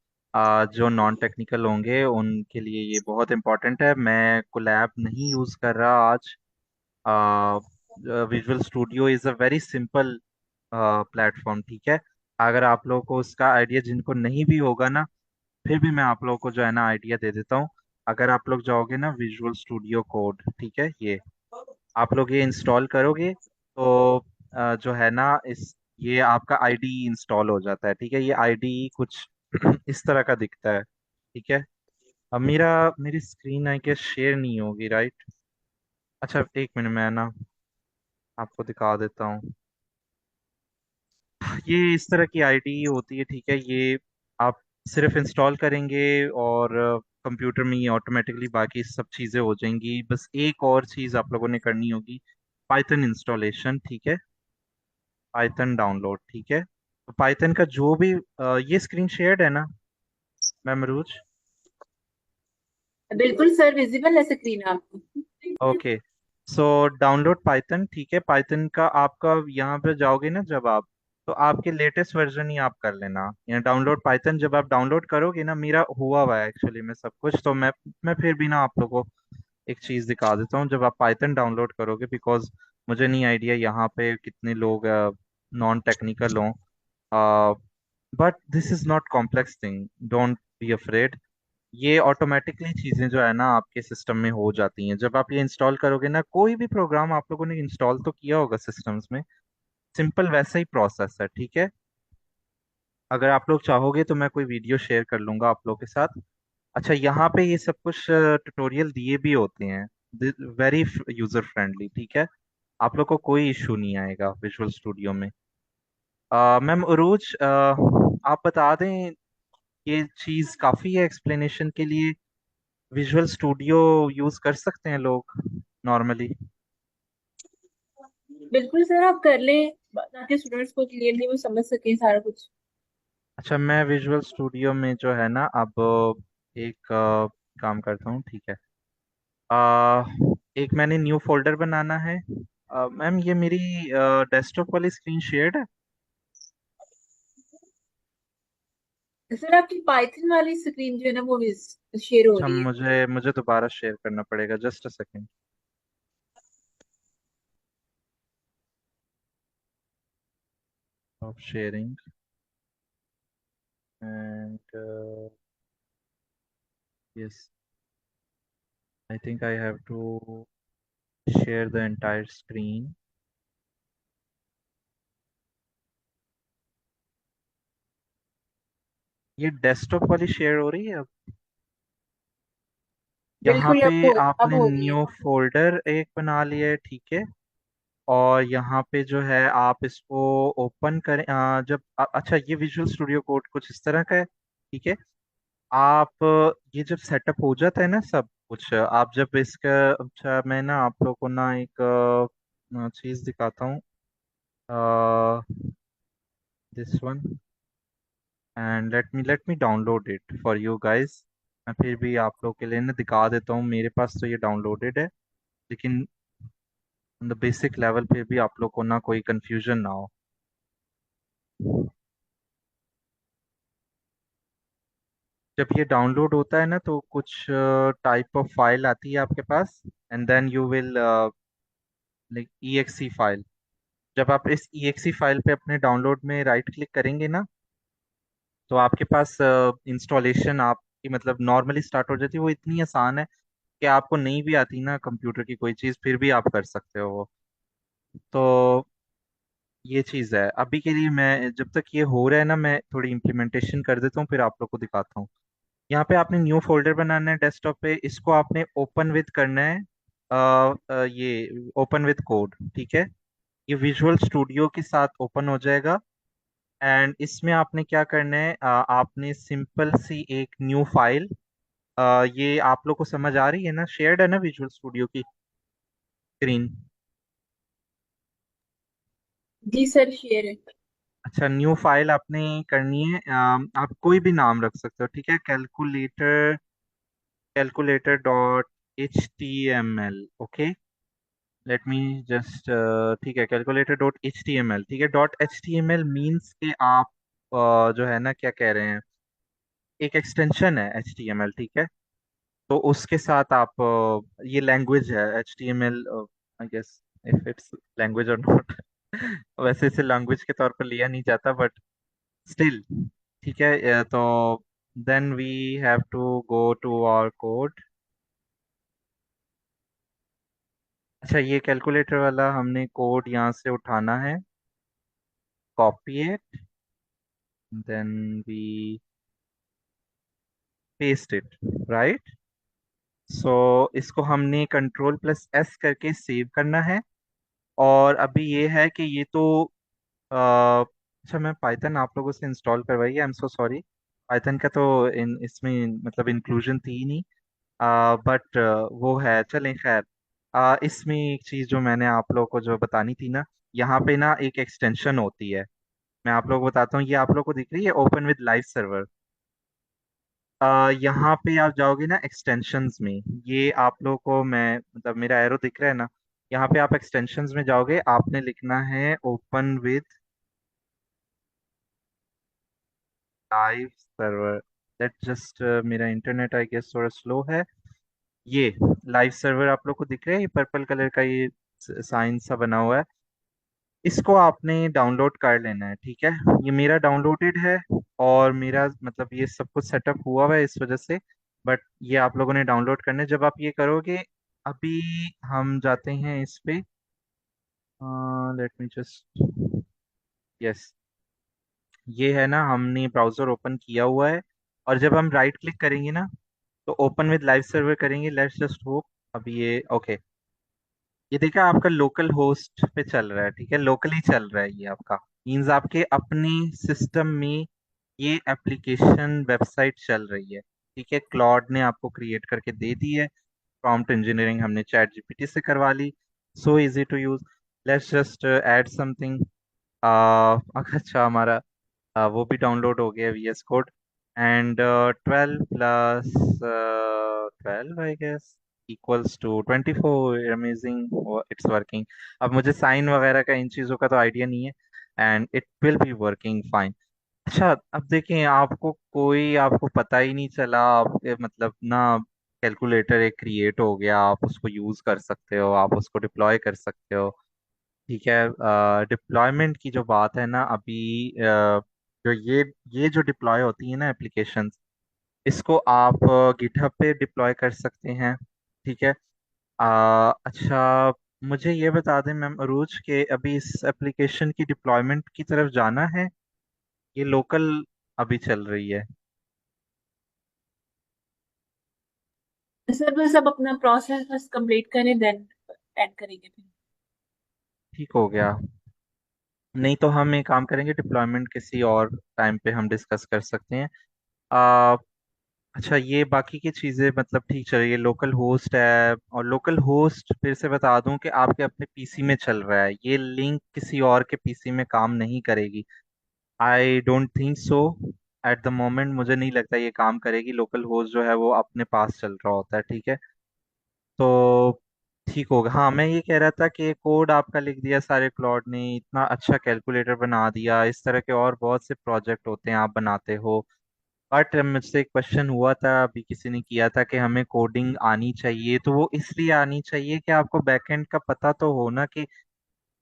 जो नॉन टेक्निकल होंगे उनके लिए ये बहुत इंपॉर्टेंट है। मैं कोलैब नहीं यूज़ कर रहा आज। Visual studio is a very simple platform, ठीक है। अगर आप लोगों को उसका आइडिया जिनको नहीं भी होगा ना, फिर भी मैं आप लोगों को जो है ना आइडिया दे देता हूँ। अगर आप लोग जाओगे ना विजुअल स्टूडियो कोड, ठीक है, ये आप लोग ये इंस्टॉल करोगे तो जो है ना इस ये आपका आईडी इंस्टॉल हो जाता है, ठीक है। ये आईडी कुछ इस तरह का दिखता है, ठीक है। अब मेरी स्क्रीन आई गेस शेयर नहीं होगी, राइट? अच्छा, एक मिनट, मैं ना आपको दिखा देता हूँ। ये इस तरह की आईडी होती है, ठीक है। ये आप सिर्फ इंस्टॉल करेंगे और कंप्यूटर में ये ऑटोमेटिकली बाकी सब चीज़ें हो जाएंगी। बस एक और चीज़ आप लोगों ने करनी होगी, पाइथन इंस्टॉलेशन, ठीक है। पाइथन डाउनलोड, ठीक है। तो पाइथन का जो भी ये स्क्रीन शेयर्ड है ना मैम रोज? बिल्कुल सर, विजिबल है स्क्रीन आपको। ओके, सो डाउनलोड पाइथन, ठीक है। पाइथन का आपका यहाँ पे जाओगे ना जब आप, तो आपके लेटेस्ट वर्जन ही आप कर लेना। यहाँ डाउनलोड पाइथन जब आप डाउनलोड करोगे ना, मेरा हुआ हुआ है एक्चुअली में सब कुछ, तो मैं फिर भी ना आप लोगों को एक चीज़ दिखा देता हूँ। जब आप पाइथन डाउनलोड करोगे, बिकॉज मुझे नहीं आइडिया यहाँ पे कितने लोग नॉन टेक्निकल हों, but this is not complex thing, don't be afraid. ये ऑटोमेटिकली चीज़ें जो है ना आपके सिस्टम में हो जाती हैं। जब आप ये इंस्टॉल करोगे ना, कोई भी प्रोग्राम आप लोगों ने इंस्टॉल तो किया होगा सिस्टम्स में, सिंपल वैसा ही प्रोसेस है, ठीक है। अगर आप लोग चाहोगे तो मैं कोई वीडियो शेयर कर लूंगा आप लोगों के साथ। अच्छा, यहाँ पे ये सब कुछ ट्यूटोरियल दिए भी होते हैं, वेरी यूजर फ्रेंडली, ठीक है। आप लोग को कोई इशू नहीं आएगा विजुअल स्टूडियो में। मैम उरूज, आप बता दें, ये चीज़ काफ़ी है एक्सप्लेनेशन के लिए? विजुअल स्टूडियो यूज़ कर सकते हैं लोग नॉर्मली? बिल्कुल सर, आप कर लें ताकि स्टूडेंट्स को क्लियरली वो समझ सकें सारा कुछ। अच्छा, मैं विजुअल स्टूडियो में जो है ना अब एक काम करता हूँ, ठीक है। एक मैंने न्यू फोल्डर बनाना है। मैम ये मेरी डेस्कटॉप वाली स्क्रीन शेयर्ड है? सर आपकी पाइथन वाली स्क्रीन जो है ना वो शेयर हो अच्छा, रही है। मुझे मुझे दोबारा शेयर करना पड़ेगा, just a second. Off sharing and yes, I think I have to share the entire screen. ये डेस्कटॉप वाली शेयर हो रही है अब? यहाँ बिल्कुल, पे अब आपने हो रही है। न्यू फोल्डर एक बना लिया है, ठीक है। और यहाँ पे जो है आप इसको ओपन करें, जब अच्छा, ये विजुअल स्टूडियो कोड कुछ इस तरह का है, ठीक है। आप ये जब सेटअप हो जाता है ना सब कुछ, आप जब इसका, अच्छा मैं ना आप लोग को ना एक चीज़ दिखाता हूँ, this one, and let me download it for you guys. मैं फिर भी आप लोग के लिए ना दिखा देता हूँ, मेरे पास तो ये डाउनलोडेड है, लेकिन ऑन द बेसिक लेवल पे भी आप लोग को ना कोई कंफ्यूजन ना हो। जब ये डाउनलोड होता है ना तो कुछ टाइप ऑफ फाइल आती है आपके पास, and then you will like EXE file. जब आप इस EXE फाइल पे अपने डाउनलोड में राइट क्लिक करेंगे ना, तो आपके पास इंस्टॉलेशन आपकी मतलब नॉर्मली स्टार्ट हो जाती है। वो इतनी आसान है कि आपको नहीं भी आती ना कंप्यूटर की कोई चीज़, फिर भी आप कर सकते हो वो। तो ये चीज़ है। अभी के लिए मैं जब तक ये हो रहा है ना, मैं थोड़ी इम्प्लीमेंटेशन कर देता हूँ, फिर आप लोग को दिखाता हूँ। यहाँ पे आपने न्यू फोल्डर बनाना है डेस्कटॉप पे, इसको आपने ओपन विद करना है, ये ओपन विद कोड, ठीक है। ये विजुअल स्टूडियो के साथ ओपन हो जाएगा। एंड इसमें आपने क्या करना है, आपने सिंपल सी एक न्यू फाइल, ये आप लोग को समझ आ रही है ना, शेयर्ड है ना विजुअल स्टूडियो की स्क्रीन? जी सर, शेयर है। अच्छा, न्यू फाइल आपने करनी है, आप कोई भी नाम रख सकते हो, ठीक है। Calculator dot HTML, okay. Let me just, ठीक है, कैलकुलेटर डॉट HTML, ठीक है। डॉट HTML मीन्स के आप जो है ना क्या कह रहे हैं, एक एक्सटेंशन है HTML, ठीक है। तो उसके साथ आप ये लैंग्वेज है HTML, I guess if it's language और नॉट। वैसे इसे लैंग्वेज के तौर पर लिया नहीं जाता, बट स्टिल ठीक है। तो then we have to go to our code. अच्छा, ये कैलकुलेटर वाला हमने कोड यहाँ से उठाना है, copy it, then we paste it, right. So इसको हमने कंट्रोल+S करके सेव करना है। और अभी ये है कि ये तो अच्छा, मैं पाइथन आप लोगों से इंस्टॉल करवाई, I am so sorry. Python का तो इसमें मतलब इंक्लूजन थी ही नहीं, बट वो है, चलें खैर। इसमें एक चीज़ जो मैंने आप लोगों को जो बतानी थी ना, यहाँ पे ना एक एक्सटेंशन होती है, मैं आप लोगों को बताता हूँ। ये आप लोगों को दिख रही है, ओपन विद लाइव सर्वर। यहाँ पे आप जाओगे ना एक्सटेंशंस में, ये आप लोगों को मैं मतलब मेरा एरो दिख रहा है ना, यहाँ पे आप एक्सटेंशंस में जाओगे, आपने लिखना है open with live server. That just मेरा इंटरनेट आई गेस थोड़ा स्लो है। ये लाइव सर्वर आप लोग को दिख रहा है, ये पर्पल कलर का ये साइन सा बना हुआ है, इसको आपने डाउनलोड कर लेना है, ठीक है। ये मेरा डाउनलोडेड है, और मेरा मतलब ये सब कुछ सेटअप हुआ हुआ है इस वजह से, बट ये आप लोगों ने डाउनलोड करना है। जब आप ये करोगे, अभी हम जाते हैं इस पे, लेट मी जस्ट, यस, ये है ना, हमने ब्राउजर ओपन किया हुआ है, और जब हम राइट क्लिक करेंगे ना, तो ओपन विद लाइव सर्वर करेंगे, लेट्स जस्ट होप। अभी ये ओके, ये देखा आपका लोकल होस्ट पे चल रहा है, ठीक है, लोकली चल रहा है ये आपका, मीन्स आपके अपने सिस्टम में ये एप्लीकेशन वेबसाइट चल रही है, ठीक है। क्लॉड ने आपको क्रिएट करके दे दी है, प्रॉम्प्ट इंजीनियरिंग हमने चैट जीपीटी से करवा ली, so easy to use. Let's just add something. अच्छा, हमारा वो भी डाउनलोड हो गया VS code, and 12 + 12 I guess equals to 24। Amazing, it's working. अब मुझे साइन वगैरह का इन चीज़ों का तो आइडिया नहीं है, and it will be working fine. अच्छा, अब देखें, आपको कोई आपको पता ही नहीं चला, आपके मतलब ना, कैलकुलेटर एक क्रिएट हो गया, आप उसको यूज़ कर सकते हो, आप उसको डिप्लॉय कर सकते हो, ठीक है। डिप्लॉयमेंट की जो बात है ना, अभी जो ये जो डिप्लॉय होती है ना एप्लीकेशंस, इसको आप गिटहब पे डिप्लॉय कर सकते हैं, ठीक है। अच्छा, मुझे ये बता दें मैम अरूज के अभी इस एप्लीकेशन की डिप्लॉयमेंट की तरफ जाना है, ये लोकल अभी चल रही है। सर बस अब अपना प्रोसेस बस कंप्लीट करें, देन ऐड करेंगे फिर। ठीक हो गया। नहीं तो हम एक काम करेंगे, डिप्लॉयमेंट किसी और टाइम पे हम डिस्कस कर सकते हैं। अच्छा, ये बाकी की चीज़ें मतलब ठीक चल रही है, लोकल होस्ट है, और लोकल होस्ट फिर से बता दूं कि आपके अपने पीसी में चल रहा है, ये लिंक किसी और के पीसी में काम नहीं करेगी। I don't think so, at the moment मुझे नहीं लगता ये काम करेगी, लोकल होस्ट जो है वो अपने पास चल रहा होता है, ठीक है। तो ठीक होगा। हाँ, मैं ये कह रहा था कि कोड आपका लिख दिया सारे, क्लॉड ने इतना अच्छा कैलकुलेटर बना दिया, इस तरह के और बहुत से प्रोजेक्ट होते हैं आप बनाते हो, बट मुझसे एक क्वेश्चन हुआ था, अभी किसी ने किया था कि हमें कोडिंग आनी चाहिए, तो वो इसलिए आनी चाहिए कि आपको बैकएंड का पता तो हो ना, कि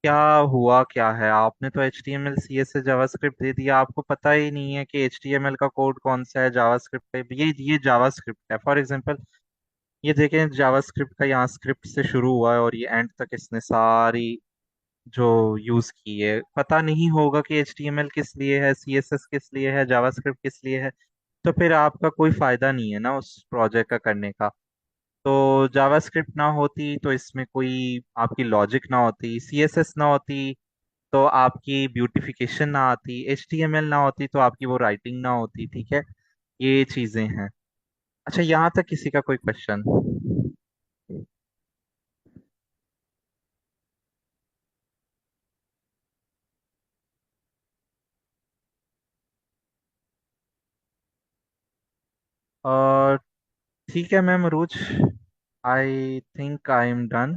क्या हुआ क्या है। आपने तो HTML CSS जावास्क्रिप्ट दे दिया, आपको पता ही नहीं है कि HTML का कोड कौन सा है, जावास्क्रिप्ट का ये जावास्क्रिप्ट है फॉर एग्जांपल। ये देखें, जावास्क्रिप्ट का यहाँ स्क्रिप्ट से शुरू हुआ है, और ये एंड तक इसने सारी जो यूज की है, पता नहीं होगा कि HTML किस लिए है, CSS किस लिए है, जावास्क्रिप्ट किस लिए है, तो फिर आपका कोई फायदा नहीं है ना उस प्रोजेक्ट का करने का। तो जावास्क्रिप्ट ना होती तो इसमें कोई आपकी लॉजिक ना होती, CSS ना होती तो आपकी ब्यूटिफिकेशन ना आती, HTML ना होती तो आपकी वो राइटिंग ना होती, ठीक है। ये चीजें हैं। अच्छा, यहाँ तक किसी का कोई क्वेश्चन? और ठीक है ma'am Rose, I think I am done.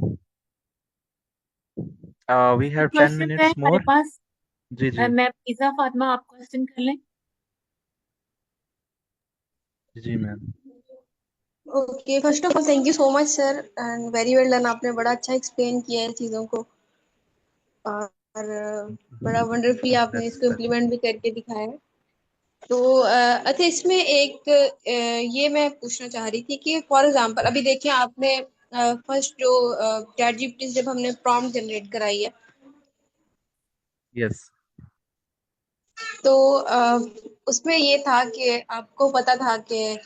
We have ten question है मिनट्स हमारे मोर। पास। जी जी। मैं इज़ा फातिमा, आप क्वेश्चन कर लें। जी ma'am. Okay, first of all thank you so much sir, and very well done. आपने बड़ा अच्छा एक्सप्लेन किया है चीज़ों को, और बड़ा वंडरफुली आपने दैट्स इसको इम्प्लीमेंट भी करके दिखाया है। तो अच्छा, इसमें एक ये मैं पूछना चाह रही थी कि फॉर एग्जांपल अभी देखिए आपने फर्स्ट जो चैट जीपीटी से जब हमने प्रॉम्प्ट जनरेट कराई है, यस। तो उसमें ये था कि आपको पता था कि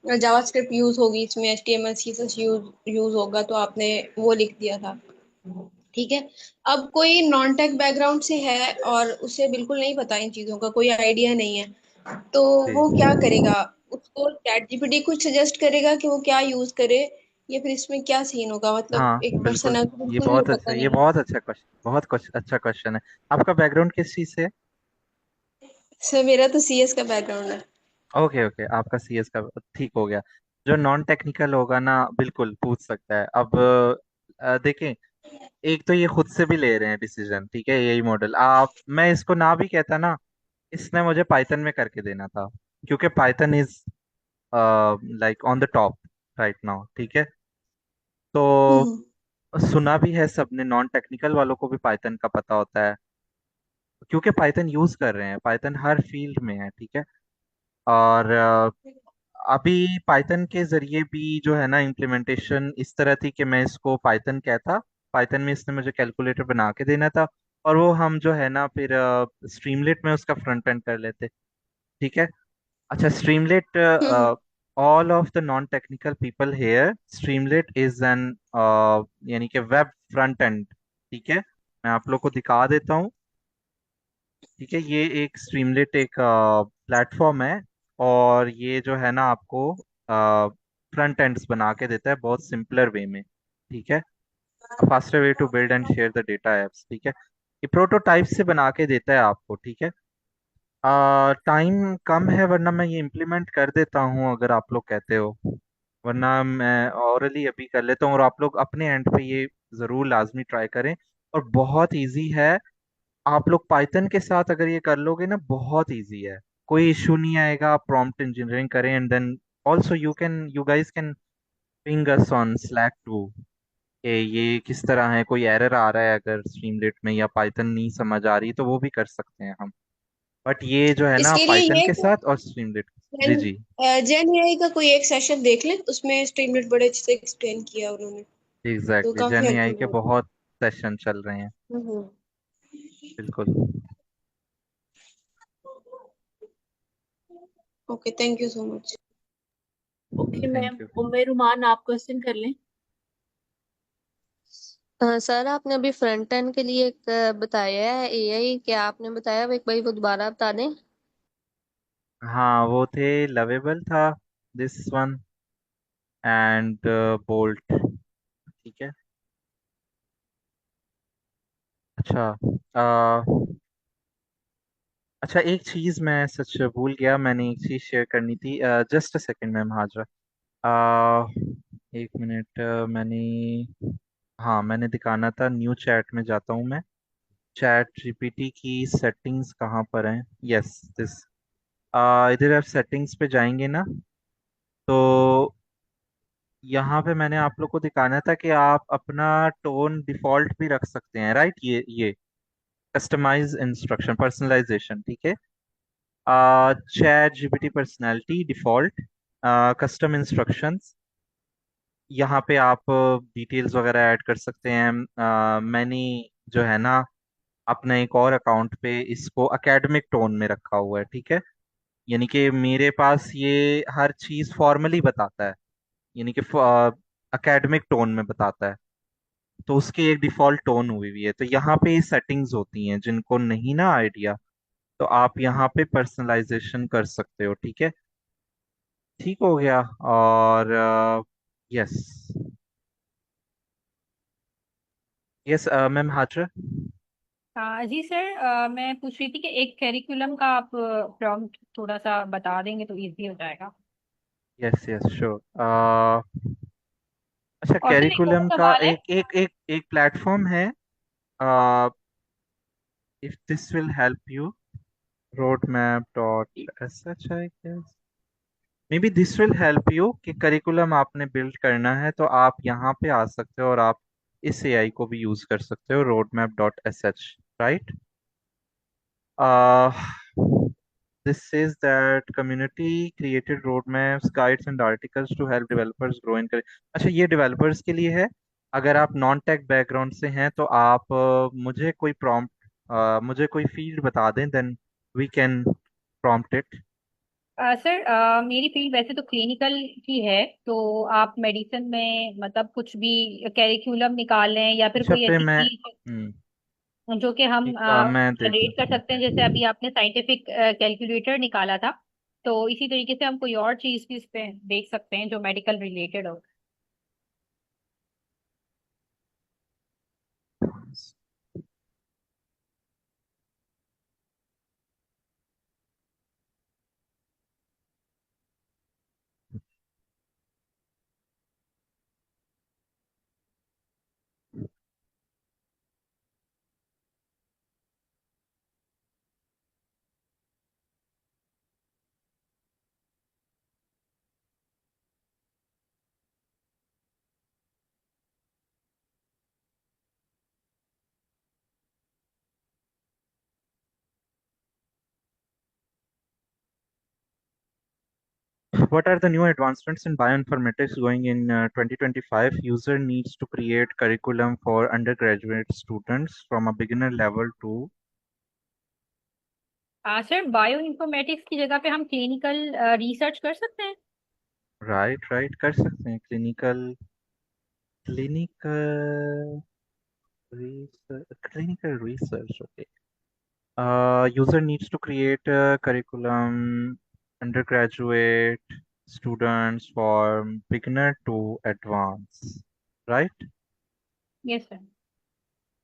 जावास्क्रिप्ट यूज होगी इसमें, एचटीएमएल सीएसएस यूज होगा, तो आपने वो लिख दिया था। ठीक है। अब कोई नॉन टेक बैकग्राउंड से है और उसे बिल्कुल नहीं पता इन चीजों का, कोई आइडिया नहीं है, तो जी वो क्या करेगा? उसको चैट जीपीटी कुछ सजेस्ट करेगा कि वो क्या यूज करे, या फिर इसमें क्या सीन होगा? मतलब हाँ एक पर्सन बिल्कुल। है, ये बिल्कुल भी बहुत अच्छा पता ये नहीं है। बहुत अच्छा क्वेश्चन, बहुत कुछ अच्छा क्वेश्चन है। आपका बैकग्राउंड किस चीज़ से है? सर मेरा तो सीएस का बैकग्राउंड है। ओके ओके, आपका सीएस का ठीक हो गया। जो नॉन टेक्निकल होगा ना, बिल्कुल पूछ सकता है। अब देखें, एक तो ये खुद से भी ले रहे हैं डिसीजन, ठीक है, यही मॉडल। आप मैं इसको ना भी कहता ना, इसने मुझे पाइथन में करके देना था, क्योंकि Python is like on the top right now, ठीक है। तो हम्म। सुना भी है सबने, नॉन टेक्निकल वालों को भी पाइथन का पता होता है, क्योंकि पाइथन यूज कर रहे हैं, पाइथन हर फील्ड में है, ठीक है। और अभी पाइथन के जरिए भी जो है ना इम्प्लीमेंटेशन इस तरह थी कि मैं इसको पाइथन कहता, पाइथन में इसने मुझे कैलकुलेटर बना के देना था, और वो हम जो है ना फिर स्ट्रीमलेट में उसका फ्रंट एंड कर लेते, ठीक है। अच्छा, Streamlit, hmm. All of the non technical people here, Streamlit is an यानी कि वेब फ्रंट एंड, ठीक है। मैं आप लोग को दिखा देता हूँ, ठीक है। ये एक स्ट्रीमलेट एक प्लेटफॉर्म है, और ये जो है ना आपको फ्रंट एंड्स बना के देता है बहुत सिंपलर वे में, ठीक है। Faster way to build and share the data apps, ठीक है। ये प्रोटोटाइप से बना के देता है आपको, ठीक है। टाइम कम है, वरना मैं ये इम्प्लीमेंट कर देता हूँ अगर आप लोग कहते हो, वरना मैं ऑरली अभी कर लेता हूँ, और आप लोग अपने एंड पे ये ज़रूर लाजमी ट्राई करें। और बहुत इजी है, आप लोग पाइथन के साथ अगर ये कर लोगे ना, बहुत इजी है, कोई इशू नहीं आएगा। आप प्रॉम्प्ट इंजीनियरिंग करें, and then also you guys can ping us on Slack too, कि ये किस तरह है, कोई एरर आ रहा है अगर स्ट्रीमलेट में, या पाइथन नहीं समझ आ रही, तो वो भी कर सकते हैं हम। बट ये जो है ना इसके लिए पाइथन ये के साथ और स्ट्रीमलेट, जी जेन जी, जेन एआई का कोई एक सेशन देख लें, उसमें स्ट्रीमलेट बड़े अच्छे से एक्सप्लेन किया उन्होंने, तो एग्जैक्टली, काफी जेन एआई हेल्पफुल के होगा। बहुत सेशन चल रहे हैं, हम्म। बिल्कुल। Okay, thank you so much. Okay ma'am, thank you. Umme Ruman आप क्वेश्चन कर लें। सर आपने अभी फ्रंट एंड के लिए एक बताया है एआई, क्या आपने बताया? वो एक बार वो दोबारा बता दें। हाँ, वो थे लवेबल था, दिस वन, एंड बोल्ट, ठीक है। अच्छा, अच्छा एक चीज मैं सच भूल गया, मैंने एक चीज शेयर करनी थी, just a second ma'am, Hajra. एक मिनट, मैंने, हाँ मैंने दिखाना था, न्यू चैट में जाता हूँ मैं। चैट जीपीटी की सेटिंग्स कहाँ पर हैं? यस, दिस, इधर आप सेटिंग्स पे जाएंगे ना, तो यहाँ पे मैंने आप लोग को दिखाना था कि आप अपना टोन डिफॉल्ट भी रख सकते हैं, राइट? ये कस्टमाइज इंस्ट्रक्शन, पर्सनलाइजेशन, ठीक है। Chat GPT personality default, custom instructions, यहाँ पे आप डिटेल्स वगैरह ऐड कर सकते हैं। मैंने जो है ना अपना एक और अकाउंट पे इसको एकेडमिक टोन में रखा हुआ है, ठीक है। यानी कि मेरे पास ये हर चीज़ फॉर्मली बताता है, यानी कि एकेडमिक टोन में बताता है, तो उसकी एक डिफॉल्ट टोन हुई हुई है। तो यहाँ पे सेटिंग्स होती हैं, जिनको नहीं ना आइडिया, तो आप यहाँ पे पर्सनलाइजेशन कर सकते हो, ठीक है। ठीक हो गया। और यस, यस मैम, हाजरा। हाँ जी सर, मैं पूछ रही थी कि एक करिकुलम का आप प्रॉम्प्ट थोड़ा सा बता देंगे तो इजी हो जाएगा। Yes yes sure. अच्छा, और सर एक और कैरिकुलम का सवाल है। एक एक एक एक प्लेटफॉर्म है, if this will help you, road map dot S H, I guess. Maybe this will help you कि करिकुलम आपने बिल्ड करना है तो आप यहाँ पे आ सकते हो और आप इस एआई को भी यूज कर सकते हो, roadmap.sh, right? this says that community created roadmaps, guides and articles to help developers grow in अच्छा, ये developers के लिए है। अगर आप नॉन टेक बैकग्राउंड से हैं तो आप मुझे कोई फील्ड बता दें, then we can prompt it. Sir मेरी फील्ड वैसे तो क्लिनिकल की है, तो आप मेडिसिन में मतलब कुछ भी कैरिकुलम निकाल लें या फिर अच्छा, कोई फिर ऐसी मैं चीज जो कि हम ठीक, मैं देख जनरेट कर लेता हूँ। सकते हैं। जैसे अभी आपने साइंटिफिक कैलकुलेटर निकाला था, तो इसी तरीके से हम कोई और चीज भी इस पे देख सकते हैं जो मेडिकल रिलेटेड हो। What are the new advancements in bioinformatics going in 2025? User needs to create curriculum for undergraduate students from a beginner level to sir bio informatics की जगह पे हम क्लिनिकल रिसर्च कर सकते हैं। राइट, राइट, कर सकते हैं। Clinical clinical research, okay. User needs to create a curriculum undergraduate students from beginner to advanced, right? Yes sir.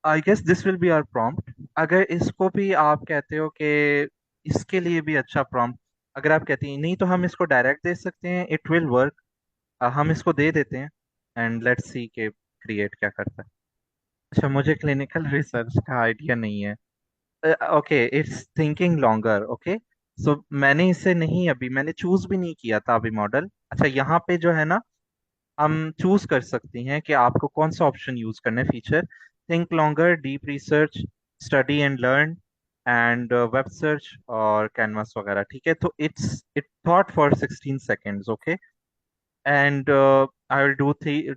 I guess this will be our prompt. अगर इसको भी आप कहते हो कि इसके लिए भी अच्छा प्रॉम्प्ट, अगर आप कहती हैं नहीं तो हम इसको डायरेक्ट दे सकते हैं, इट विल वर्क। हम इसको दे देते हैं एंड लेट्स सी के क्रिएट क्या करता है। अच्छा, मुझे क्लिनिकल रिसर्च का आइडिया नहीं है। Okay, it's thinking longer, okay. So मैंने इसे नहीं, अभी मैंने चूज भी नहीं किया था अभी मॉडल। अच्छा, यहाँ पे जो है ना, हम चूज कर सकती हैं कि आपको कौन सा ऑप्शन यूज करना है। Feature think longer, deep research, study and learn and web search और कैनवास वगैरह, ठीक है। तो it thought for 16 seconds, okay. And I will do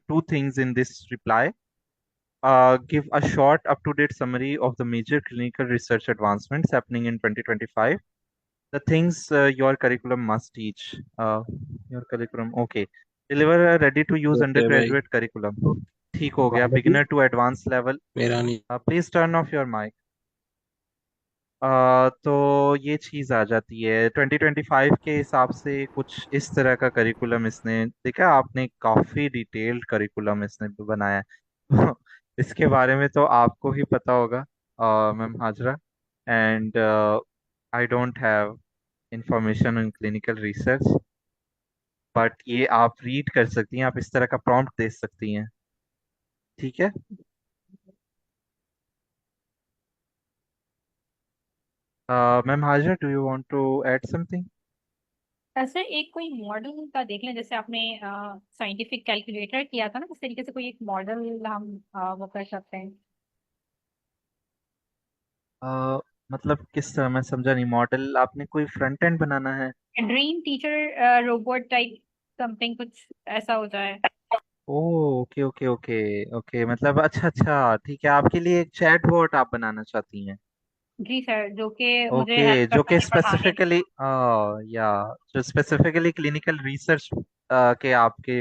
two things in this reply. Give a short, up-to-date summary of the major clinical research advancements happening in 2025. The things your curriculum must teach. Your curriculum, okay. Deliver a ready-to-use okay भाई। undergraduate curriculum. ठीक हो गया, beginner to advanced level. मेरा नहीं। Please turn off your mic. तो ये चीज आ जाती है 2025 के हिसाब से, कुछ इस तरह का करिकुलम इसने देखा। आपने काफी डिटेल्ड करिकुलम इसने बनाया है। इसके बारे में तो आपको ही पता होगा, ma'am Hajra. And I don't have information on clinical research, but ये आप रीड कर सकती हैं, आप इस तरह का प्रॉम्प्ट दे सकती हैं, ठीक है। Ma'am Hajra, do you want to add something? Sir एक कोई मॉडल का देख लें, जैसे आपने साइंटिफिक कैलकुलेटर किया था ना, उस तरीके से कोई एक मॉडल हम वो कर सकते हैं। मतलब किस तरह, मैं समझा नहीं। मॉडल आपने कोई फ्रंट एंड बनाना है? Dream teacher robot type something कुछ ऐसा हो जाए। ओ, ओके, ओके, ओके, ओके, मतलब अच्छा, अच्छा, ठीक है। आपके लिए एक चैट बॉट आप बनाना चाहती हैं? जी सर, जो कि मुझे ओके, हेल्प कर जो कि सके पढ़ाने में। स्पेसिफिकली या जो स्पेसिफिकली क्लिनिकल रिसर्च के आपके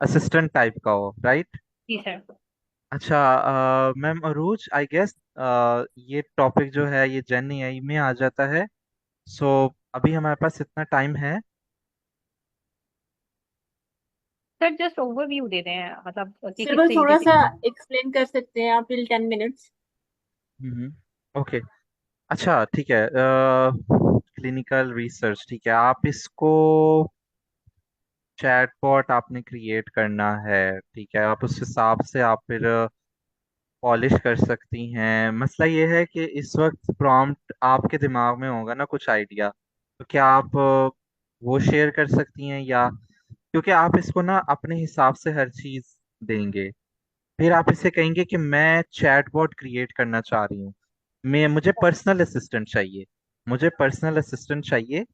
असिस्टेंट टाइप का हो, राइट? जी सर। अच्छा, मैम अरूज, आई गेस ये टॉपिक जो है ये जेन एआई में आ जाता है। सो अभी हमारे पास इतना टाइम है। सर जस्ट ओवरव्यू दे दें, मतलब कि सर किस बस तरीके थोड़ा से। सा एक्सप्लेन कर सकते हैं आप टिल 10 minutes? ओके, अच्छा, ठीक है। क्लिनिकल रिसर्च, ठीक है। आप इसको चैटबॉट आपने क्रिएट करना है, ठीक है। आप उस हिसाब से आप फिर पॉलिश कर सकती हैं। मसला ये है कि इस वक्त प्रॉम्प्ट आपके दिमाग में होगा ना कुछ आइडिया, तो क्या आप वो शेयर कर सकती हैं, या क्योंकि आप इसको ना अपने हिसाब से हर चीज देंगे, फिर आप इसे कहेंगे कि मैं चैटबॉट क्रिएट करना चाह रही हूँ, मैं मुझे पर्सनल असिस्टेंट चाहिए, मुझे पर्सनल असिस्टेंट चाहिए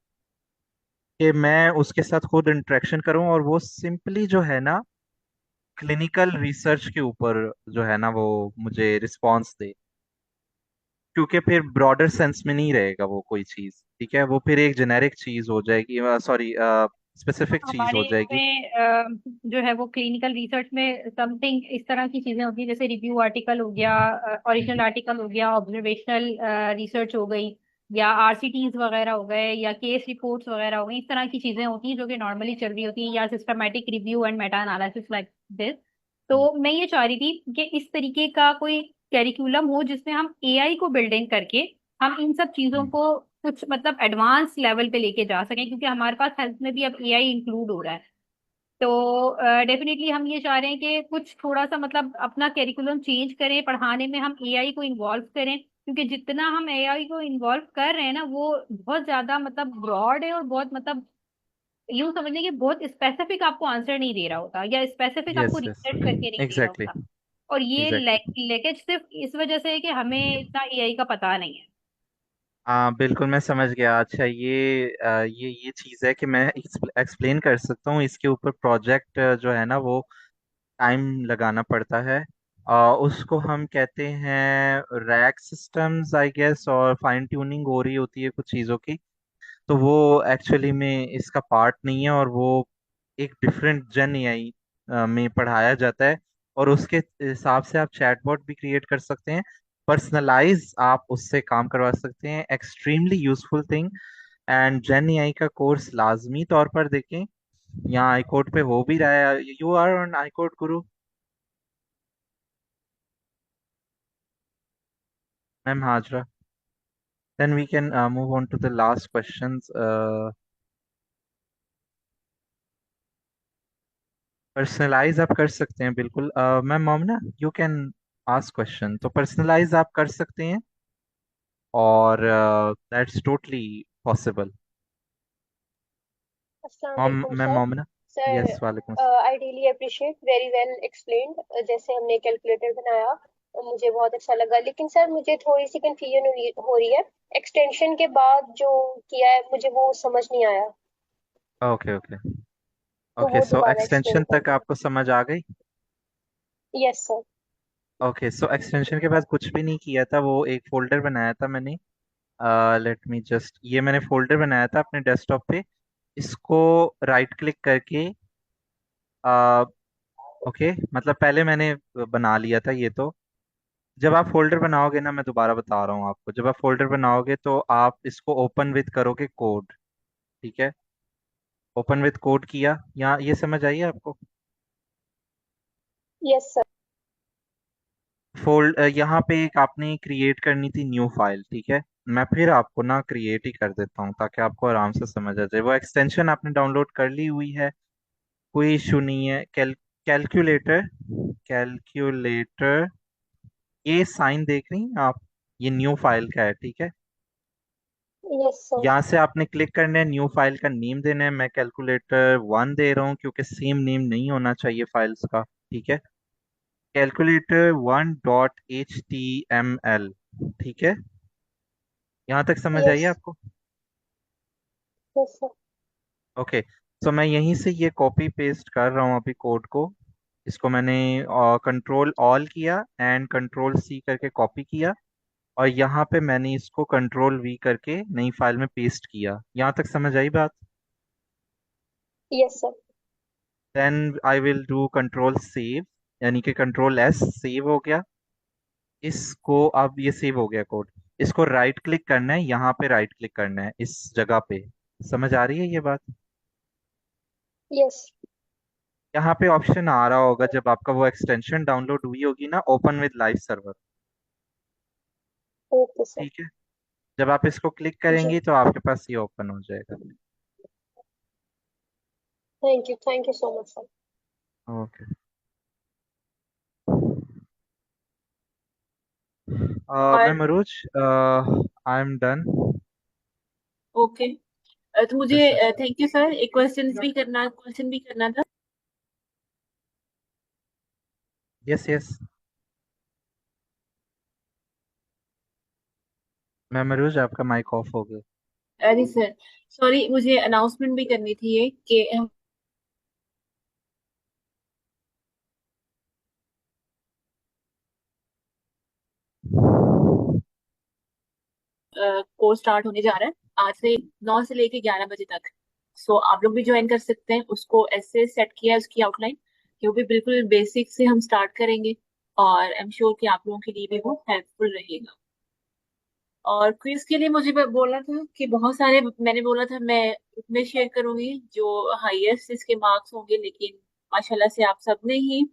कि मैं उसके साथ खुद इंटरेक्शन करूं और वो सिंपली जो है ना क्लिनिकल रिसर्च के ऊपर जो है ना वो मुझे रिस्पॉन्स दे, क्योंकि फिर ब्रॉडर सेंस में नहीं रहेगा वो कोई चीज, ठीक है, वो फिर एक जेनेरिक चीज हो जाएगी, सॉरी स्पेसिफिक चीज हमारे हो जाएगी। इसमें जो है वो क्लिनिकल रिसर्च में समथिंग इस तरह की चीजें होती है, जैसे रिव्यू आर्टिकल हो गया, ओरिजिनल आर्टिकल हो गया, ऑब्जर्वेशनल रिसर्च हो गई, या आरसीटीज वगैरह हो गए, या केस रिपोर्ट्स वगैरह हो गई। इस तरह की चीजें होती हैं जो कि नॉर्मली चल रही होती हैं, या systematic review and Meta analysis like this. तो मैं ये चाह रही थी कि इस तरीके का कोई कैरिकुलम हो जिसमें हम एआई को बिल्डिंग करके हम इन सब चीजों हम्म, को कुछ मतलब एडवांस लेवल पे लेके जा सकें, क्योंकि हमारे पास हेल्थ में भी अब एआई इंक्लूड हो रहा है। तो डेफिनेटली हम ये चाह रहे हैं कि कुछ थोड़ा सा मतलब अपना कैरिकुलम चेंज करें, पढ़ाने में हम एआई को इन्वॉल्व करें, क्योंकि जितना हम एआई को इन्वॉल्व कर रहे हैं ना वो बहुत ज्यादा मतलब ब्रॉड है, और बहुत मतलब यूं समझ लें कि बहुत स्पेसिफिक आपको आंसर नहीं दे रहा होता, या स्पेसिफिक आपको यस यस, रिसर्च करके नहीं दे रहा एग्जैक्टली, होता। और ये एग्जैक्टली। लेकेज सिर्फ इस वजह से है कि हमें इतना एआई का पता नहीं है। हाँ बिल्कुल, मैं समझ गया। अच्छा, ये चीज़ है कि मैं एक्सप्लेन कर सकता हूँ इसके ऊपर। प्रोजेक्ट जो है ना वो टाइम लगाना पड़ता है। उसको हम कहते हैं रैक सिस्टम्स आई गेस, और फाइन ट्यूनिंग हो रही होती है कुछ चीज़ों की। तो वो एक्चुअली में इसका पार्ट नहीं है, और वो एक डिफरेंट जेन एआई में पढ़ाया जाता है, और उसके हिसाब से आप चैटबॉट भी क्रिएट कर सकते हैं, पर्सनलाइज आप उससे काम करवा सकते हैं। Extremely useful thing. And Gen AI का कोर्स लाजमी तौर पर देखें, यहाँ आई कोड पे हो भी रहा है। You are on I code Guru, ma'am Hajra. Then we can move on to the last questions. Personalize आप कर सकते हैं बिल्कुल। Ma'am Momna, you can ask question, तो पर्सनलाइज आप कर सकते हैं, और दैट्स टोटली पॉसिबल। अस्सलाम मॉम, वालेकुम ma'am sir. Momna. Sir, yes, वालेकुम। I really appreciate, very well explained. जैसे हमने कैलकुलेटर बनाया मुझे बहुत अच्छा लगा, लेकिन सर मुझे थोड़ी सी कंफ्यूजन हो रही है। एक्सटेंशन के बाद जो किया है मुझे वो समझ नहीं आया, ओके ओके। तो ओके, वो सो दोबारा एक्सप्लेन एक्सटेंशन कर तक दें। आपको समझ आ गई? Yes sir. ओके, सो एक्सटेंशन के बाद कुछ भी नहीं किया था, वो एक फोल्डर बनाया था मैंने। लेट मी जस्ट, ये मैंने फोल्डर बनाया था अपने डेस्कटॉप पे। इसको राइट क्लिक करके, ओके, मतलब पहले मैंने बना लिया था ये तो। जब आप फोल्डर बनाओगे ना, मैं दोबारा बता रहा हूँ आपको, जब आप फोल्डर बनाओगे तो आप इसको ओपन विद करोगे कोड, ठीक है। ओपन विद कोड किया, यहाँ ये समझ आई आपको? Yes sir. यहाँ पे एक आपने क्रिएट करनी थी न्यू फाइल, ठीक है। मैं फिर आपको ना क्रिएट ही कर देता हूँ ताकि आपको आराम से समझ आ जाए। वो एक्सटेंशन आपने डाउनलोड कर ली हुई है, कोई इशू नहीं है। कैलकुलेटर, कैलकुलेटर, ये साइन देख रही हैं आप? ये न्यू फाइल का है, ठीक है। Yes sir. यहाँ से आपने क्लिक करना है, न्यू फाइल का नेम देना है। मैं कैलकुलेटर 1 दे रहा हूँ क्योंकि सेम नेम नहीं होना चाहिए फाइल्स का, ठीक है। कैलकुलेटर 1.html, ठीक है। यहाँ तक समझ आई यस। आपको? Yes sir. ओके, तो मैं यहीं से ये कॉपी पेस्ट कर रहा हूँ अभी कोड को। इसको मैंने कंट्रोल ऑल किया एंड कंट्रोल सी करके कॉपी किया, और यहाँ पे मैंने इसको कंट्रोल वी करके नई फाइल में पेस्ट किया। यहाँ तक समझ आई बात? Yes sir. Then I will do control save, यानी कि कंट्रोल एस, सेव हो गया। इसको, अब ये सेव हो गया कोड। इसको राइट क्लिक करना है, यहाँ पे राइट क्लिक करना है इस जगह पे। समझ आ रही है ये बात? यस। यहाँ पे ऑप्शन आ रहा होगा जब आपका वो एक्सटेंशन डाउनलोड हुई होगी ना, open with live server, okay sir. ठीक है। जब आप इसको क्लिक जी। करेंगी तो आपके पास ये ओपन हो जाएगा। Thank you so much sir. Okay. और मैं मरूज, आई एम डन। ओके, तो मुझे Yes, थैंक यू सर, एक क्वेश्चन भी करना था। yes, yes. मैम अरूज, आपका माइक ऑफ हो गया। अरे सर, सॉरी, मुझे अनाउंसमेंट भी करनी थी ये कि हम कोर्स स्टार्ट होने जा रहा है आज से 9 से लेके 11 बजे तक। सो आप लोग भी ज्वाइन कर सकते हैं। उसको ऐसे सेट किया है उसकी आउटलाइन कि वो भी बिल्कुल बेसिक से हम स्टार्ट करेंगे, और आई एम श्योर कि आप लोगों के लिए भी वो हेल्पफुल रहेगा। और क्विज के लिए मुझे बोला था कि बहुत सारे, मैंने बोला था मैं उसमें शेयर करूंगी जो हाईएस्ट इसके मार्क्स होंगे, लेकिन माशाल्लाह से आप सबने ही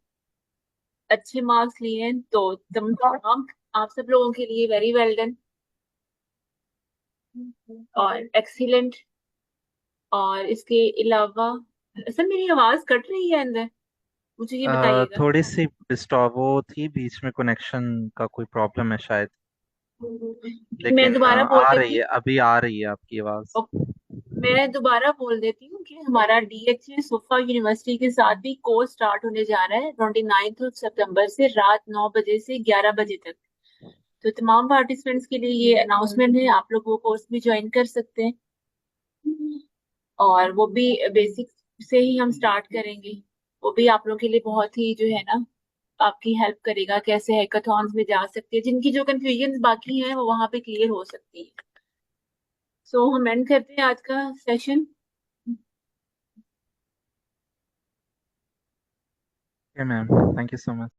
अच्छे मार्क्स लिए हैं, तो तमाम आप सब लोगों के लिए वेरी वेल डन और एक्सीलेंट। और इसके अलावा सर, मेरी आवाज कट रही है अंदर, मुझे ये बताइएगा। थोड़ी सी डिस्टर्ब वो थी, बीच में कनेक्शन का कोई प्रॉब्लम है शायद, मैं लेकिन दोबारा बोल आ रही देती है, हूँ। अभी आ रही है आपकी आवाज। मैं दोबारा बोल देती हूँ कि हमारा डीएचए सोफा यूनिवर्सिटी के साथ भी कोर्स स्टार्ट होने जा रहा है 29 सितंबर से रात 9 बजे से 11 बजे तक। तो तमाम पार्टिसिपेंट्स के लिए ये अनाउंसमेंट है, आप लोग वो कोर्स भी ज्वाइन कर सकते हैं, और वो भी बेसिक से ही हम स्टार्ट करेंगे। वो भी आप लोगों के लिए बहुत ही जो है ना, आपकी हेल्प करेगा कैसे हैकाथॉन्स में जा सकते हैं, जिनकी जो कंफ्यूजन बाकी हैं वो वहां पे क्लियर हो सकती है। सो हम एंड करते हैं आज का session. Okay, ma'am, thank you so much.